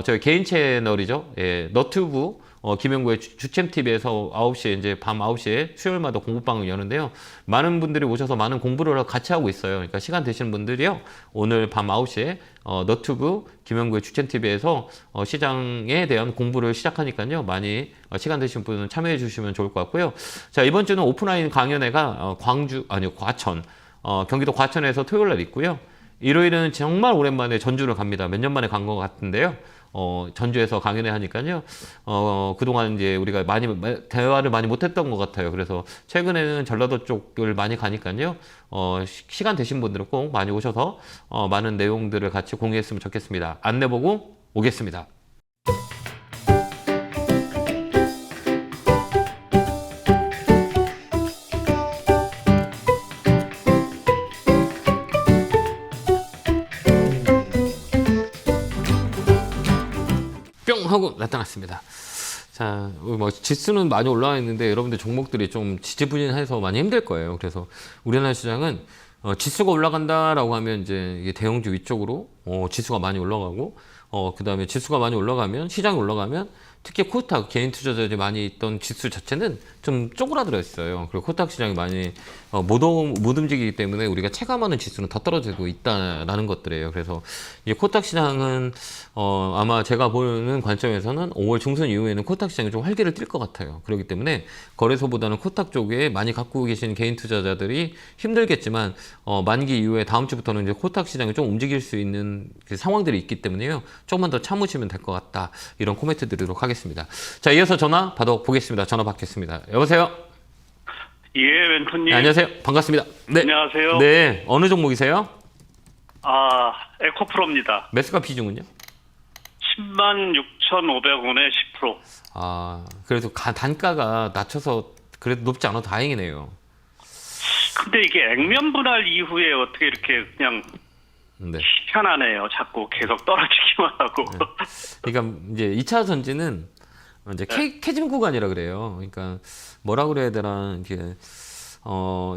저희 개인 채널이죠. 예, 너튜브 김영구의 주챔TV에서 9시에 이제 밤 9시에 수요일마다 공부방을 여는데요. 많은 분들이 오셔서 많은 공부를 같이 하고 있어요. 그러니까 시간 되시는 분들이요. 오늘 밤 9시에 너튜브 김영구의 주챔TV에서 시장에 대한 공부를 시작하니까요. 많이 시간 되시는 분은 참여해 주시면 좋을 것 같고요. 자, 이번 주는 오프라인 강연회가 과천, 경기도 과천에서 토요일 날 있고요. 일요일은 정말 오랜만에 전주를 갑니다. 몇 년 만에 간 것 같은데요. 전주에서 강연회 하니까요. 그동안 이제 우리가 대화를 많이 못했던 것 같아요. 그래서 최근에는 전라도 쪽을 많이 가니까요. 시간 되신 분들은 꼭 많이 오셔서 많은 내용들을 같이 공유했으면 좋겠습니다. 안내 보고 오겠습니다. 뿅 하고 나타났습니다. 자, 뭐 지수는 많이 올라와 있는데 여러분들 종목들이 좀 지지부진해서 많이 힘들 거예요. 그래서 우리나라 시장은 지수가 올라간다라고 하면 이제 이게 대형주 위쪽으로 지수가 많이 올라가고 그 다음에 지수가 많이 올라가면 시장이 올라가면 특히 코스닥 개인 투자자들이 많이 있던 지수 자체는 좀 쪼그라들어 있어요. 그리고 코스닥 시장이 많이 못 움직이기 때문에 우리가 체감하는 지수는 더 떨어지고 있다라는 것들이에요. 그래서 이 코스닥 시장은 아마 제가 보는 관점에서는 5월 중순 이후에는 코스닥 시장이 좀 활기를 띨 것 같아요. 그렇기 때문에 거래소보다는 코스닥 쪽에 많이 갖고 계신 개인 투자자들이 힘들겠지만 만기 이후에 다음 주부터는 이제 코스닥 시장이 좀 움직일 수 있는 그 상황들이 있기 때문에요. 조금만 더 참으시면 될 것 같다. 이런 코멘트 드리도록 하겠습니다. 자, 이어서 전화 받아보겠습니다. 전화 받겠습니다. 여보세요? 예, 멘토님. 네, 안녕하세요. 반갑습니다. 네. 안녕하세요. 네. 어느 종목이세요? 에코프로입니다. 매수가 비중은요? 106,500원에 10%. 그래도 단가가 낮춰서 그래도 높지 않아도 다행이네요. 근데 이게 액면 분할 이후에 어떻게 이렇게 그냥 네. 희한하네요. 자꾸 계속 떨어지기만 하고. 그러니까 이제 2차 전지는 이제 캐즘 구간이라 그래요. 그러니까 뭐라 그래야 되나 이게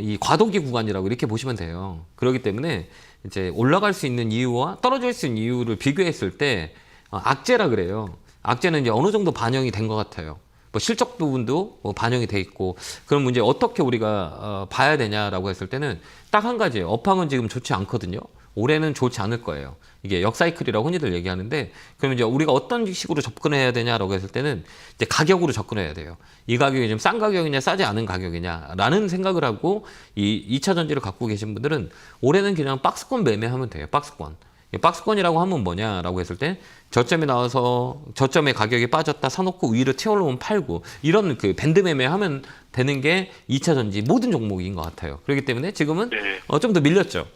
이 과도기 구간이라고 이렇게 보시면 돼요. 그렇기 때문에 이제 올라갈 수 있는 이유와 떨어질 수 있는 이유를 비교했을 때 악재라 그래요. 악재는 이제 어느 정도 반영이 된 것 같아요. 뭐 실적 부분도 반영이 돼 있고 그럼 이제 어떻게 우리가 봐야 되냐라고 했을 때는 딱 한 가지예요. 업황은 지금 좋지 않거든요. 올해는 좋지 않을 거예요. 이게 역사이클이라고 흔히들 얘기하는데 그러면 이제 우리가 어떤 식으로 접근해야 되냐라고 했을 때는 이제 가격으로 접근해야 돼요. 이 가격이 좀 싼 가격이냐 싸지 않은 가격이냐라는 생각을 하고 이 2차 전지를 갖고 계신 분들은 올해는 그냥 박스권 매매하면 돼요. 박스권. 박스권이라고 하면 뭐냐라고 했을 때 저점에 나와서 저점에 가격이 빠졌다 사놓고 위로 튀어올라오면 팔고 이런 그 밴드 매매하면 되는 게 2차 전지 모든 종목인 것 같아요. 그렇기 때문에 지금은 네. 좀 더 밀렸죠.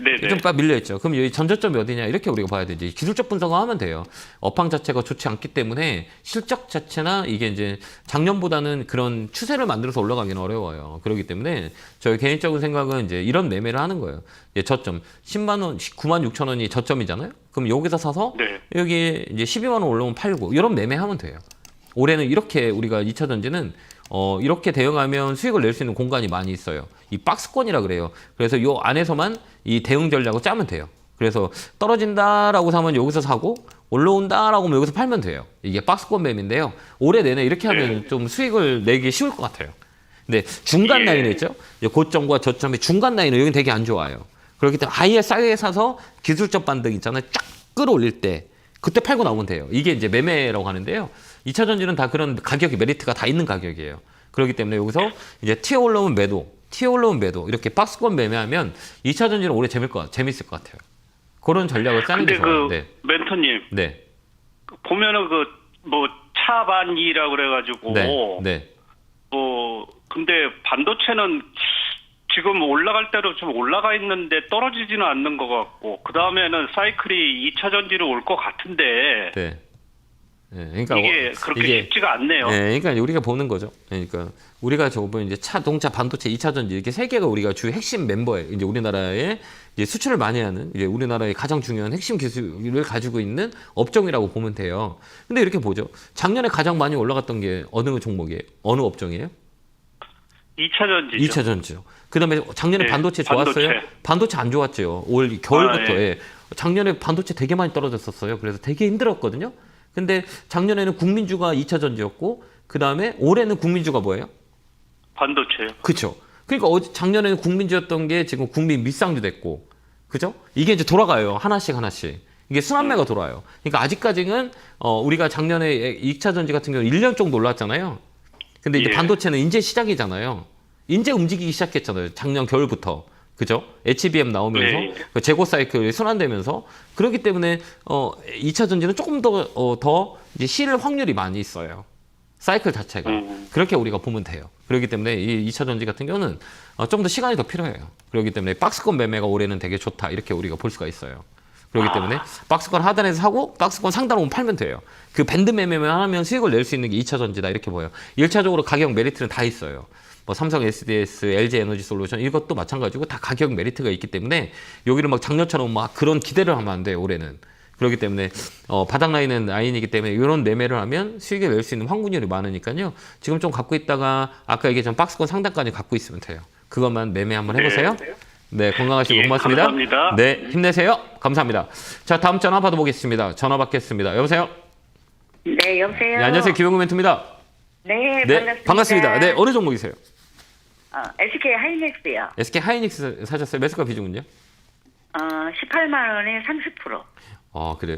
네네. 좀 밀려있죠. 그럼 여기 전저점이 어디냐 이렇게 우리가 봐야 되지. 기술적 분석을 하면 돼요. 업황 자체가 좋지 않기 때문에 실적 자체나 이게 이제 작년보다는 그런 추세를 만들어서 올라가기는 어려워요. 그렇기 때문에 저희 개인적인 생각은 이제 이런 매매를 하는 거예요. 저점 10만 원, 9만 6천 원이 저점이잖아요. 그럼 여기서 사서 네. 여기 이제 12만 원 올라오면 팔고 이런 매매하면 돼요. 올해는 이렇게 우리가 2차 전지는 이렇게 대응하면 수익을 낼 수 있는 공간이 많이 있어요. 이 박스권이라 그래요. 그래서 이 안에서만 이 대응 전략을 짜면 돼요. 그래서 떨어진다라고 사면 여기서 사고 올라온다라고 하면 여기서 팔면 돼요. 이게 박스권 매매인데요. 올해 내내 이렇게 하면 좀 수익을 내기 쉬울 것 같아요. 근데 중간 라인에 있죠. 고점과 저점의 중간 라인은 여기 되게 안 좋아요. 그렇기 때문에 아예 싸게 사서 기술적 반등 있잖아요. 쫙 끌어올릴 때 그때 팔고 나오면 돼요. 이게 이제 매매라고 하는데요. 2차 전지는 다 그런 가격이 메리트가 다 있는 가격이에요. 그렇기 때문에 여기서 이제 튀어 올라오면 매도 이렇게 박스권 매매하면 2차 전지는 올해 재밌을 것 같아요. 그런 전략을 짜는 게 좋아요. 근데 멘토님. 네. 보면은 뭐 차반이라고 그래가지고. 네. 근데 반도체는 지금 올라갈 대로 좀 올라가 있는데 떨어지지는 않는 것 같고 그 다음에는 사이클이 2차 전지로 올 것 같은데. 네. 그러니까 이게 그렇게 쉽지가 않네요. 네, 그러니까 우리가 보는 거죠. 그러니까 우리가 저번 이제 자동차, 반도체, 2차 전지 이렇게 세 개가 우리가 주 핵심 멤버예요. 이제 우리나라에 이제 수출을 많이 하는 이제 우리나라의 가장 중요한 핵심 기술을 가지고 있는 업종이라고 보면 돼요. 근데 이렇게 보죠. 작년에 가장 많이 올라갔던 게 어느 종목이에요? 어느 업종이에요? 2차 전지죠. 2차 전지요. 그다음에 작년에 네, 반도체 좋았어요? 반도체 안 좋았죠. 올 겨울부터. 예. 작년에 반도체 되게 많이 떨어졌었어요. 그래서 되게 힘들었거든요. 근데 작년에는 국민주가 2차 전지였고 그다음에 올해는 국민주가 뭐예요? 반도체요. 그렇죠. 그러니까 작년에는 국민주였던 게 지금 국민 밑상주 됐고. 그죠? 이게 이제 돌아가요. 하나씩. 이게 순환매가 돌아요. 그러니까 아직까지는 우리가 작년에 2차 전지 같은 경우는 1년 정도 올랐잖아요. 근데 이제 반도체는 이제 시작이잖아요. 이제 움직이기 시작했잖아요. 작년 겨울부터. 그죠? HBM 나오면서 네. 그 재고 사이클이 순환되면서 그렇기 때문에 2차 전지는 조금 더 이제 실을 확률이 많이 있어요. 사이클 자체가. 그렇게 우리가 보면 돼요. 그렇기 때문에 이 2차 전지 같은 경우는 좀 더 시간이 더 필요해요. 그렇기 때문에 박스권 매매가 올해는 되게 좋다. 이렇게 우리가 볼 수가 있어요. 그렇기 때문에 박스권 하단에서 사고 박스권 상단 오면 팔면 돼요. 그 밴드 매매만 하면 수익을 낼 수 있는 게 2차 전지다 이렇게 보여요. 1차적으로 가격 메리트는 다 있어요. 뭐 삼성 SDS, LG 에너지 솔루션 이것도 마찬가지고 다 가격 메리트가 있기 때문에 여기를 막 작년처럼 막 그런 기대를 하면 안 돼요. 올해는. 그렇기 때문에 바닥 라인은 라인이기 때문에 이런 매매를 하면 수익을 낼 수 있는 확률이 많으니까요. 지금 좀 갖고 있다가 아까 얘기했던 박스권 상단까지 갖고 있으면 돼요. 그것만 매매 한번 해보세요. 네, 건강하시고 예, 고맙습니다. 감사합니다. 네, 힘내세요. 감사합니다. 자, 다음 전화 받아보겠습니다. 전화 받겠습니다. 여보세요? 네, 여보세요. 네, 안녕하세요. 김영구 멘토입니다. 네, 네, 반갑습니다. 네, 어느 종목이세요? SK 하이닉스요. SK 하이닉스 사셨어요? 매수가 비중은요? 18만 원에 30%. 그래요.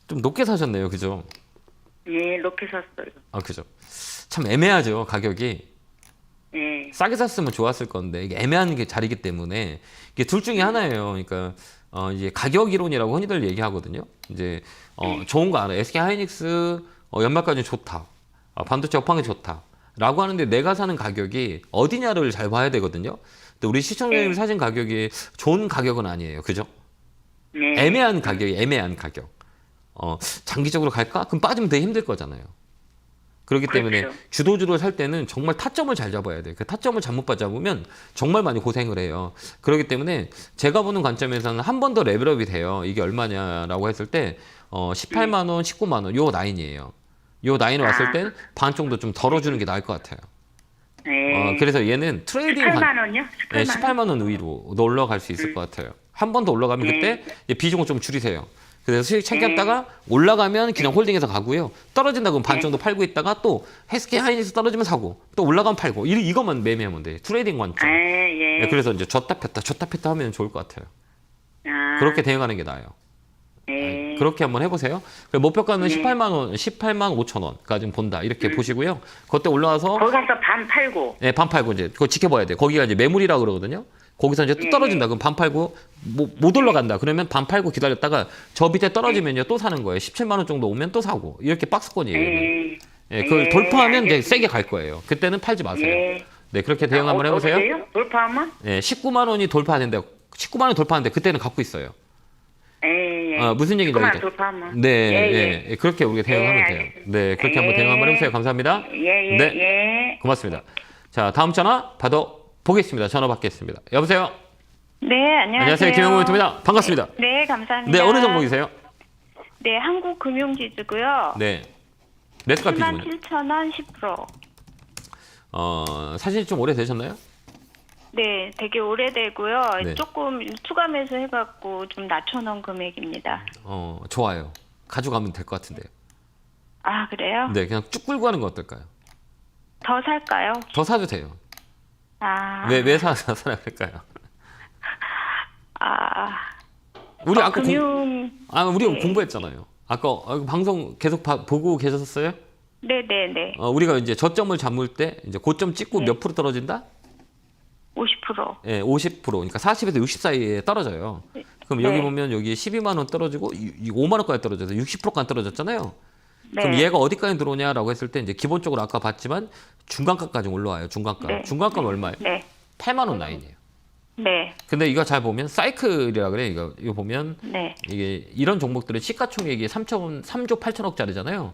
좀 높게 사셨네요. 그죠? 예, 높게 샀어요. 그죠. 참 애매하죠. 가격이. 예. 싸게 샀으면 좋았을 건데 이게 애매한 게 자리기 때문에 이게 둘 중에 하나예요. 그러니까 이제 가격 이론이라고 흔히들 얘기하거든요. 이제 좋은 거 알아요. SK 하이닉스 연말까지 좋다. 반도체 업황이 좋다라고 하는데 내가 사는 가격이 어디냐를 잘 봐야 되거든요. 근데 우리 시청자님이 사신 가격이 좋은 가격은 아니에요. 그죠? 네. 애매한 가격. 장기적으로 갈까? 그럼 빠지면 되게 힘들 거잖아요. 그렇기 때문에 그렇죠. 주도주를 살 때는 정말 타점을 잘 잡아야 돼요. 그 타점을 잘못 잡으면 정말 많이 고생을 해요. 그렇기 때문에 제가 보는 관점에서는 한 번 더 레벨업이 돼요. 이게 얼마냐라고 했을 때 18만 원, 19만 원 요 라인이에요. 요 라인에 왔을 땐 반 정도 좀 덜어주는 게 나을 것 같아요. 네. 그래서 얘는 트레이딩 18만 원요? 18만 네, 18만 원 위로 올라갈 수 있을 것 같아요. 한 번 더 올라가면 그때 이제 비중을 좀 줄이세요. 그래서 수익 챙겼다가 올라가면 그냥 홀딩해서 가고요. 떨어진다 그러면 반 정도 팔고 있다가 또 SK 하이닉스 떨어지면 사고 또 올라가면 팔고 이것만 매매하면 돼요. 트레이딩 관점. 예. 네, 그래서 이제 줬다 폈다 하면 좋을 것 같아요. 그렇게 대응하는 게 나아요. 예. 그렇게 한번 해보세요. 목표가는 18만 5천 원까지 본다. 이렇게 보시고요. 그때 올라와서 거기 가서 반 팔고. 네, 반 팔고 이제 그거 지켜봐야 돼. 거기가 이제 매물이라 그러거든요. 거기서 이제 또 떨어진다. 그럼 반 팔고 못 올라간다. 그러면 반 팔고 기다렸다가 저 밑에 떨어지면요 또 사는 거예요. 17만 원 정도 오면 또 사고 이렇게 박스권이에요. 예, 그걸 돌파하면 이제 세게 갈 거예요. 그때는 팔지 마세요. 네, 그렇게 대응 한번 해보세요. 어때요? 돌파하면? 네, 19만 원이 돌파하는데 19만 원 돌파하는데 그때는 갖고 있어요. 무슨 얘기인지 알죠? 돌파하면. 네, 예, 그렇게 우리가 대응하면 돼요. 네, 그렇게 한번 대응 한번 해보세요. 감사합니다. 네, 고맙습니다. 자, 다음 전화 받아보겠습니다. 전화 받겠습니다. 여보세요? 네, 안녕하세요. 안녕하세요. 김영구 멘토입니다. 반갑습니다. 네, 감사합니다. 네, 어느 종목이세요? 네, 한국금융지주고요. 네. 매수가 비중은요? 77,000원 10%. 사실 좀 오래 되셨나요? 네, 되게 오래되고요. 네. 조금 추가 매수해갖고 좀 낮춰놓은 금액입니다. 좋아요. 가져가면 될 것 같은데요. 아, 그래요? 네, 그냥 쭉 끌고 가는 거 어떨까요? 더 살까요? 더 사도 돼요. 아, 왜 사야 할까요? 우리 아까 우리 네. 공부했잖아요. 아까 방송 계속 보고 계셨어요? 네네네. 우리가 이제 저점을 잡을 때 이제 고점 찍고 네. 몇 프로 떨어진다? 50%. 예, 50%. 그러니까 40에서 60 사이에 떨어져요. 그럼 여기 네. 보면 여기 12만 원 떨어지고 5만 원까지 떨어져서 60%까지 떨어졌잖아요. 네. 그럼 얘가 어디까지 들어오냐라고 했을 때 이제 기본적으로 아까 봤지만 중간가까지 올라와요. 중간가. 네. 중간가는 얼마예요? 네. 8만 원 라인이에요. 네. 근데 이거 잘 보면 사이클이라 그래. 이거 보면 네. 이게 이런 종목들은 시가총액이 3조 8천억짜리잖아요.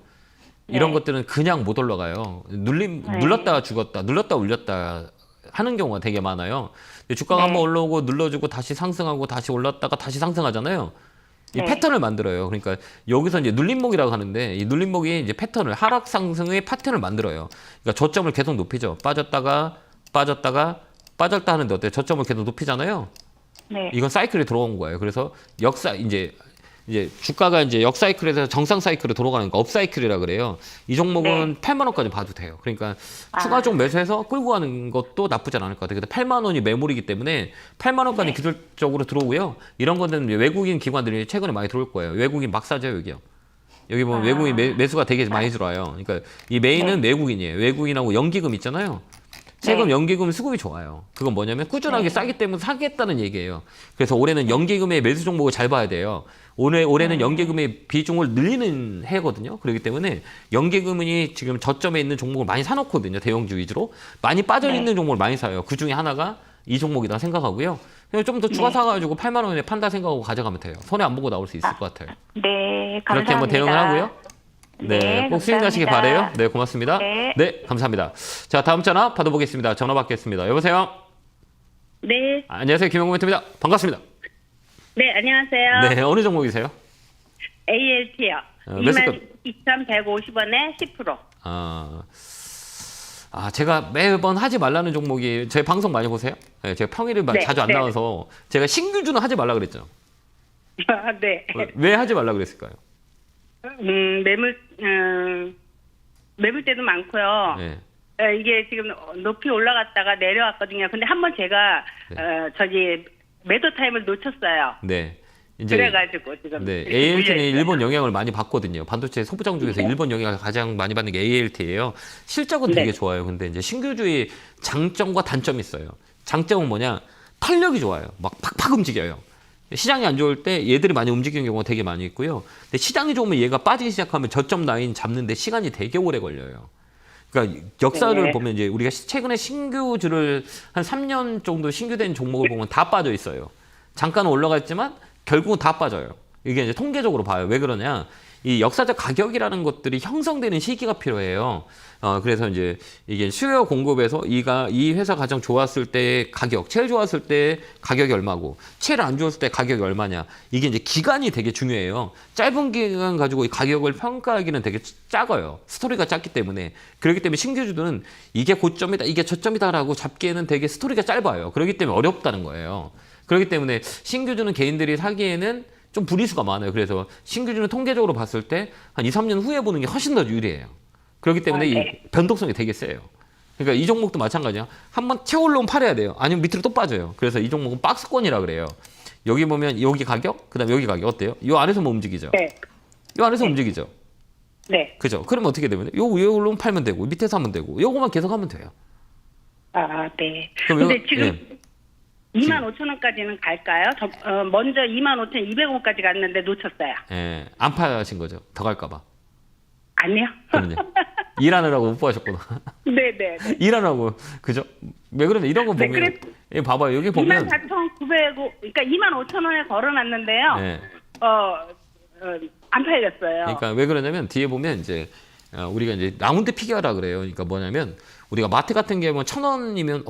이런 네. 것들은 그냥 못 올라가요. 눌렀다가 죽었다, 눌렀다 올렸다 하는 경우가 되게 많아요. 근데 주가가 네. 한번 올라오고 눌러주고 다시 상승하고 다시 올랐다가 다시 상승하잖아요. 이 네. 패턴을 만들어요. 그러니까 여기서 이제 눌림목이라고 하는데 이 눌림목이 이제 패턴을 하락 상승의 패턴을 만들어요. 그러니까 저점을 계속 높이죠. 빠졌다 하는데 어때? 저점을 계속 높이잖아요. 네. 이건 사이클이 들어온 거예요. 그래서 이제 주가가 이제 역사이클에서 정상 사이클로 돌아가는 거 업사이클이라 그래요. 이 종목은 네. 8만 원까지 봐도 돼요. 그러니까 추가적 매수해서 끌고 가는 것도 나쁘지 않을 것 같아요. 근데 8만 원이 매물이기 때문에 8만 원까지 네. 기술적으로 들어오고요. 이런 거는 외국인 기관들이 최근에 많이 들어올 거예요. 외국인 막 사죠, 여기요. 여기 보면 외국인 매수가 되게 많이 들어와요. 그러니까 이 메인은 외국인이에요. 외국인하고 연기금 있잖아요. 세금 연기금 수급이 좋아요. 그건 뭐냐면 꾸준하게 싸기 때문에 사겠다는 얘기예요. 그래서 올해는 연기금의 매수 종목을 잘 봐야 돼요. 올해는 연기금의 비중을 늘리는 해거든요. 그렇기 때문에 연기금이 지금 저점에 있는 종목을 많이 사놓거든요. 대형주 위주로. 많이 빠져있는 종목을 많이 사요. 그 중에 하나가 이 종목이다 생각하고요. 좀 더 추가 사가지고 8만 원에 판다 생각하고 가져가면 돼요. 손해 안 보고 나올 수 있을 것 같아요. 네, 감사합니다. 그렇게 한번 대응을 하고요. 네, 꼭 수익 나시길 감사합니다. 바라요. 네, 고맙습니다. 네. 감사합니다. 자, 다음 전화 받아보겠습니다. 전화 받겠습니다. 여보세요? 네, 안녕하세요. 김영구멘트입니다. 반갑습니다. 네, 안녕하세요. 네, 어느 종목이세요? ALT요. 몇 시간? 22,150원에 10%. 제가 매번 하지 말라는 종목이, 제 방송 많이 보세요? 네, 제가 평일에 네, 자주 안 네. 나와서 제가 신규주는 하지 말라 그랬죠. 네. 왜 하지 말라 그랬을까요? 매물대도 많고요. 네. 이게 지금 높이 올라갔다가 내려왔거든요. 근데 한번 제가 매도 타임을 놓쳤어요. 네. 이제 그래가지고 지금 네, 이렇게 ALT는 물려있어요. 일본 영향을 많이 받거든요. 반도체 소부장 중에서 일본 영향을 가장 많이 받는 게 ALT예요. 실적은 되게 네. 좋아요. 근데 이제 신규주의 장점과 단점이 있어요. 장점은 뭐냐? 탄력이 좋아요. 막 팍팍 움직여요. 시장이 안 좋을 때 얘들이 많이 움직이는 경우가 되게 많이 있고요. 근데 시장이 좋으면 얘가 빠지기 시작하면 저점 라인 잡는데 시간이 되게 오래 걸려요. 그러니까 역사를 네. 보면 이제 우리가 최근에 신규주를 한 3년 정도 신규된 종목을 보면 다 빠져 있어요. 잠깐 올라갔지만 결국은 다 빠져요. 이게 이제 통계적으로 봐요. 왜 그러냐? 이 역사적 가격이라는 것들이 형성되는 시기가 필요해요. 그래서 이제 이게 수요 공급에서 이 회사 가장 좋았을 때 가격, 제일 좋았을 때 가격이 얼마고, 제일 안 좋았을 때 가격이 얼마냐. 이게 이제 기간이 되게 중요해요. 짧은 기간 가지고 이 가격을 평가하기는 되게 작아요. 스토리가 작기 때문에. 그렇기 때문에 신규주들은 이게 고점이다, 이게 저점이다라고 잡기에는 되게 스토리가 짧아요. 그렇기 때문에 어렵다는 거예요. 그렇기 때문에 신규주는 개인들이 사기에는 좀 불리수가 많아요. 그래서 신규주는 통계적으로 봤을 때 한 2, 3년 후에 보는 게 훨씬 더 유리해요. 그렇기 때문에 네. 이 변동성이 되게 세요. 그러니까 이 종목도 마찬가지야. 한번 채 올라오면 팔아야 돼요. 아니면 밑으로 또 빠져요. 그래서 이 종목은 박스권이라 그래요. 여기 보면 여기 가격, 그다음에 여기 가격 어때요? 이 안에서만 움직이죠. 네. 이 안에서 움직이죠. 네. 그죠? 그러면 어떻게 되면 요 위에 올라오면 팔면 되고 밑에서 하면 되고 요거만 계속 하면 돼요. 네. 그럼 근데 요- 지금 예. 25,000원까지는 갈까요? 먼저 25,200원까지 갔는데 놓쳤어요. 예, 안 파신 거죠. 더 갈까봐. 아니요. 그럼요. 일하느라고 못 파셨구나. 네네. 일하라고 그죠? 왜 그러냐 이런 거 네, 보면 예, 봐봐요 여기 보면 24,900원, 그러니까 25,000원에 걸어놨는데요. 예, 안 팔렸어요. 그러니까 왜 그러냐면 뒤에 보면 이제 우리가 이제 라운드 피겨라 그래요. 그러니까 뭐냐면 우리가 마트 같은 경우는 1,000원이면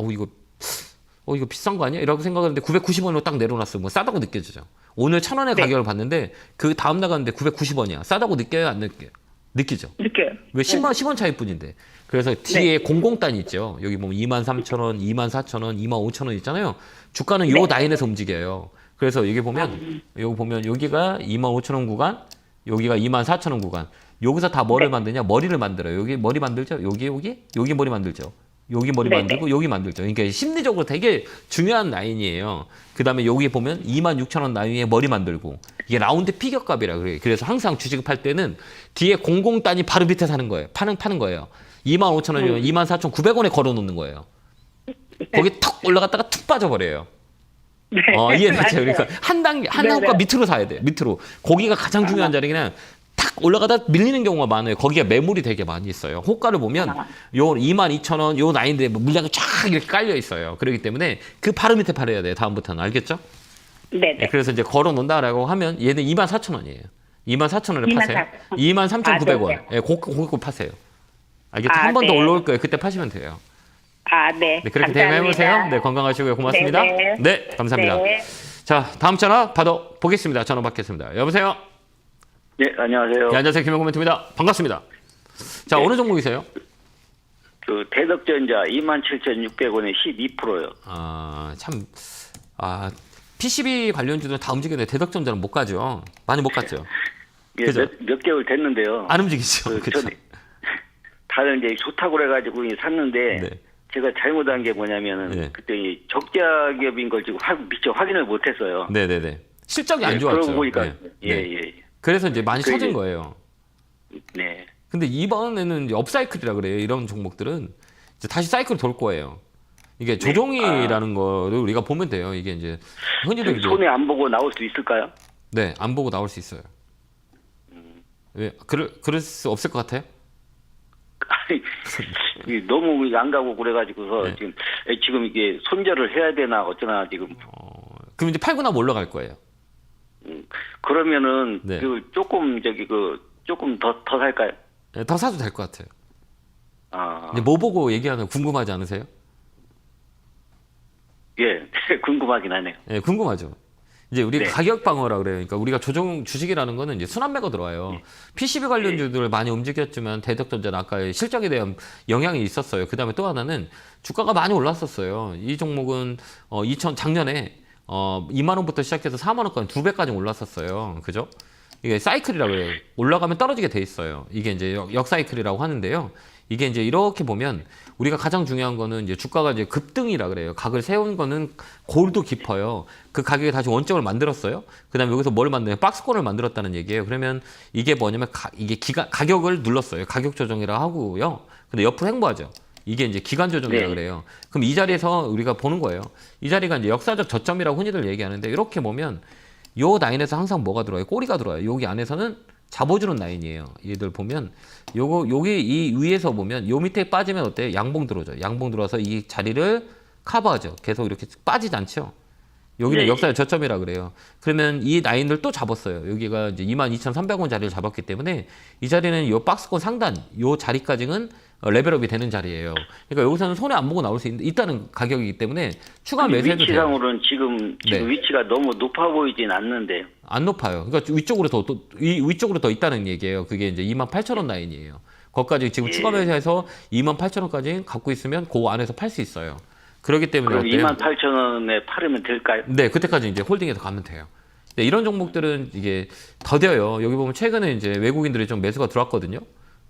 이거 비싼 거 아니야? 이라고 생각하는데 990원으로 딱 내려놨어요. 뭐 싸다고 느껴지죠. 오늘 1,000원의 네. 가격을 봤는데 그 다음 나갔는데 990원이야. 싸다고 느껴요? 안 느껴요? 느끼죠. 느껴요. 왜 10원 차이뿐인데. 그래서 뒤에 공공단이 있죠. 여기 보면 23,000원, 24,000원, 25,000원 있잖아요. 주가는 요 라인에서 움직여요. 그래서 여기 보면 여기가 25,000원 구간, 여기가 24,000원 구간. 여기서 다 뭐를 만드냐? 머리를 만들어요. 여기 머리 만들죠. 여기 머리 만들죠. 여기 머리 만들고 여기 만들죠. 그러니까 심리적으로 되게 중요한 라인이에요. 그다음에 여기 보면 26,000원 라인에 머리 만들고 이게 라운드 피겨값이라 그래요. 그래서 항상 주식을 팔 때는 뒤에 공공단이 바로 밑에 사는 거예요. 파는 거예요. 25,000원이면 24,900원에 걸어 놓는 거예요. 거기 턱 올라갔다가 툭 빠져버려요. 네. 이해되죠? 그러니까 한 단가 밑으로 사야 돼. 밑으로. 거기가 가장 중요한 자리 그냥 탁 올라가다 밀리는 경우가 많아요. 거기에 매물이 되게 많이 있어요. 호가를 보면 요 22,000원 요 라인들에 물량이 쫙 이렇게 깔려 있어요. 그렇기 때문에 그 바로 밑에 팔아야 돼요. 다음부터는. 알겠죠? 네네. 그래서 이제 걸어 놓는다라고 하면 얘는 24,000원이에요. 24,000원에 파세요. 23,900원. 예, 고급 파세요. 알겠죠? 한 번 더 올라올 거예요. 그때 파시면 돼요. 네. 네, 그렇게 대응해보세요. 네, 건강하시고요. 고맙습니다. 네, 감사합니다. 네. 자, 다음 전화 받아보겠습니다. 전화 받겠습니다. 여보세요? 네, 안녕하세요. 네, 안녕하세요. 김영구 멘트입니다. 반갑습니다. 자, 네. 어느 종목이세요? 대덕전자 27,600원에 12%요. PCB 관련주들은 다 움직이는데 대덕전자는 못 가죠. 많이 못 갔죠. 예, 그죠? 몇 개월 됐는데요. 안 움직이죠. 그렇죠. 저는 다른 이제 좋다고 그래가지고 샀는데 네. 제가 잘못한 게 뭐냐면은 네. 그때 이 적자 기업인 걸 지금 미처 확인을 못했어요. 네네네. 실적이 안 네, 좋았죠. 그러고 보니까 네. 예. 그래서 이제 많이 그 처진 이제- 거예요. 네. 근데 이번에는 이제 업사이클이라 그래요. 이런 종목들은 이제 다시 사이클이 돌 거예요. 이게 조종이라는 거를 우리가 보면 돼요. 이게 이제 흔히들 이제 손해 안 보고 나올 수 있을까요? 네, 안 보고 나올 수 있어요. 왜 그럴 수 없을 것 같아요? 아니, 너무 안 가고 그래가지고서 네. 지금 이게 손절을 해야 되나 어쩌나 지금. 그럼 이제 팔고 나면 올라갈 거예요. 그러면은 네. 조금 조금 더 살까요? 네, 더 사도 될 것 같아요. 아, 이제 뭐 보고 얘기하는 거 궁금하지 않으세요? 예, 궁금하긴 하네요. 네, 궁금하죠. 이제 우리가 네. 가격 방어라 그래요. 그러니까 우리가 조정 주식이라는 거는 이제 순환매가 들어와요. PCB 관련주들을 많이 움직였지만 대덕전자는 아까 실적에 대한 영향이 있었어요. 그 다음에 또 하나는 주가가 많이 올랐었어요. 이 종목은 작년에 2만 원부터 시작해서 4만 원까지 2배까지 올랐었어요. 그죠? 이게 사이클이라고 해요. 올라가면 떨어지게 돼 있어요. 이게 이제 역사이클이라고 하는데요. 이게 이제 이렇게 보면 우리가 가장 중요한 거는 이제 주가가 이제 급등이라 그래요. 각을 세운 거는 골도 깊어요. 그 가격에 다시 원점을 만들었어요. 그다음에 여기서 뭘 만드냐? 박스권을 만들었다는 얘기예요. 그러면 이게 뭐냐면 이게 가격을 눌렀어요. 가격 조정이라 하고요. 근데 옆으로 횡보하죠. 이게 이제 기간 조정이라 네. 그래요. 그럼 이 자리에서 우리가 보는 거예요. 이 자리가 이제 역사적 저점이라고 흔히들 얘기하는데 이렇게 보면 요 라인에서 항상 뭐가 들어와요? 꼬리가 들어와요. 여기 안에서는 잡아주는 라인이에요. 얘들 보면 여기 이 위에서 보면 요 밑에 빠지면 어때요? 양봉 들어오죠. 양봉 들어와서 이 자리를 커버하죠. 계속 이렇게 빠지지 않죠. 여기는 네. 역사의 저점이라 그래요. 그러면 이 라인을 또 잡았어요. 여기가 이제 22,300원 자리를 잡았기 때문에 이 자리는 요 박스권 상단 요 자리까지는 레벨업이 되는 자리예요. 그러니까 여기서는 손해 안 보고 나올 수 있다는 가격이기 때문에 추가 매수해도 돼요. 위치상으로는 지금 네. 위치가 너무 높아 보이진 않는데요. 안 높아요. 그러니까 위쪽으로 더 있다는 얘기예요. 그게 이제 28,000원 라인이에요. 거기까지 지금 추가 매수해서 28,000원까지 갖고 있으면 그 안에서 팔 수 있어요. 그렇기 때문에 그럼 어때요? 28,000원에 팔으면 될까요? 네, 그때까지 이제 홀딩해서 가면 돼요. 네, 이런 종목들은 이게 더뎌요. 여기 보면 최근에 이제 외국인들이 좀 매수가 들어왔거든요.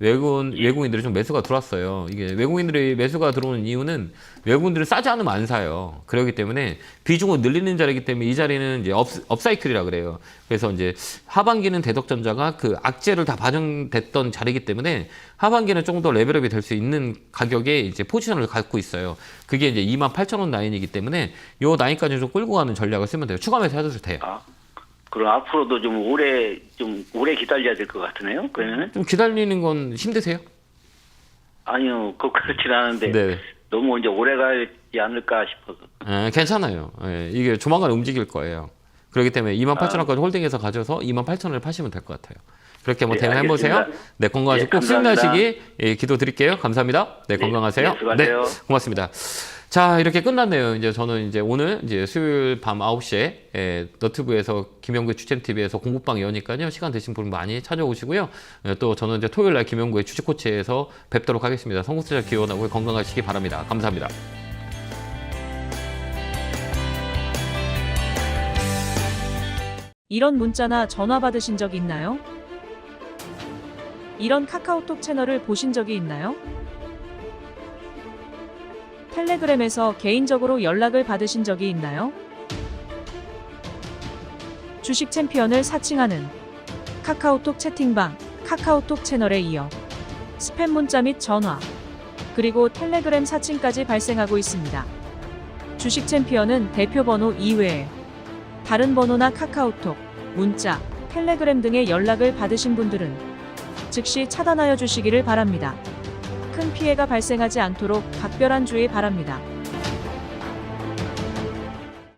외국인들이 좀 매수가 들어왔어요. 이게 외국인들이 매수가 들어오는 이유는 외국인들이 싸지 않으면 안 사요. 그렇기 때문에 비중을 늘리는 자리이기 때문에 이 자리는 이제 업사이클이라 그래요. 그래서 이제 하반기는 대덕전자가 그 악재를 다 반영됐던 자리이기 때문에 하반기는 조금 더 레벨업이 될 수 있는 가격에 이제 포지션을 갖고 있어요. 그게 이제 28,000원 라인이기 때문에 요 라인까지 좀 끌고 가는 전략을 쓰면 돼요. 추가 매수 해도 돼요. 그럼 앞으로도 좀 오래 기다려야 될 것 같으네요. 그러면은 좀 기다리는 건 힘드세요? 아니요, 그렇진 않은데 네. 너무 이제 오래 가지 않을까 싶어서. 괜찮아요. 예, 이게 조만간 움직일 거예요. 그렇기 때문에 28,000원까지 홀딩해서 가져서 28,000원을 파시면 될 것 같아요. 그렇게 한번 네, 대응해보세요. 알겠습니다. 네, 건강하시고 꼭 수익 감사합니다. 나시기 기도드릴게요. 감사합니다. 네, 건강하세요. 네, 수고하세요. 고맙습니다. 자, 이렇게 끝났네요. 이제 저는 이제 오늘 이제 수요일 밤 9시에 너튜브에서 김영구의 주템TV에서 공부방 여니까요. 시간 되신 분 많이 찾아오시고요. 또 저는 이제 토요일 날 김영구의 주식코치에서 뵙도록 하겠습니다. 성공투자 기원하고 건강하시기 바랍니다. 감사합니다. 이런 문자나 전화 받으신 적 있나요? 이런 카카오톡 채널을 보신 적이 있나요? 텔레그램에서 개인적으로 연락을 받으신 적이 있나요? 주식 챔피언을 사칭하는 카카오톡 채팅방, 카카오톡 채널에 이어 스팸 문자 및 전화, 그리고 텔레그램 사칭까지 발생하고 있습니다. 주식 챔피언은 대표 번호 이외에 다른 번호나 카카오톡, 문자, 텔레그램 등의 연락을 받으신 분들은 즉시 차단하여 주시기를 바랍니다. 큰 피해가 발생하지 않도록 각별한 주의 바랍니다.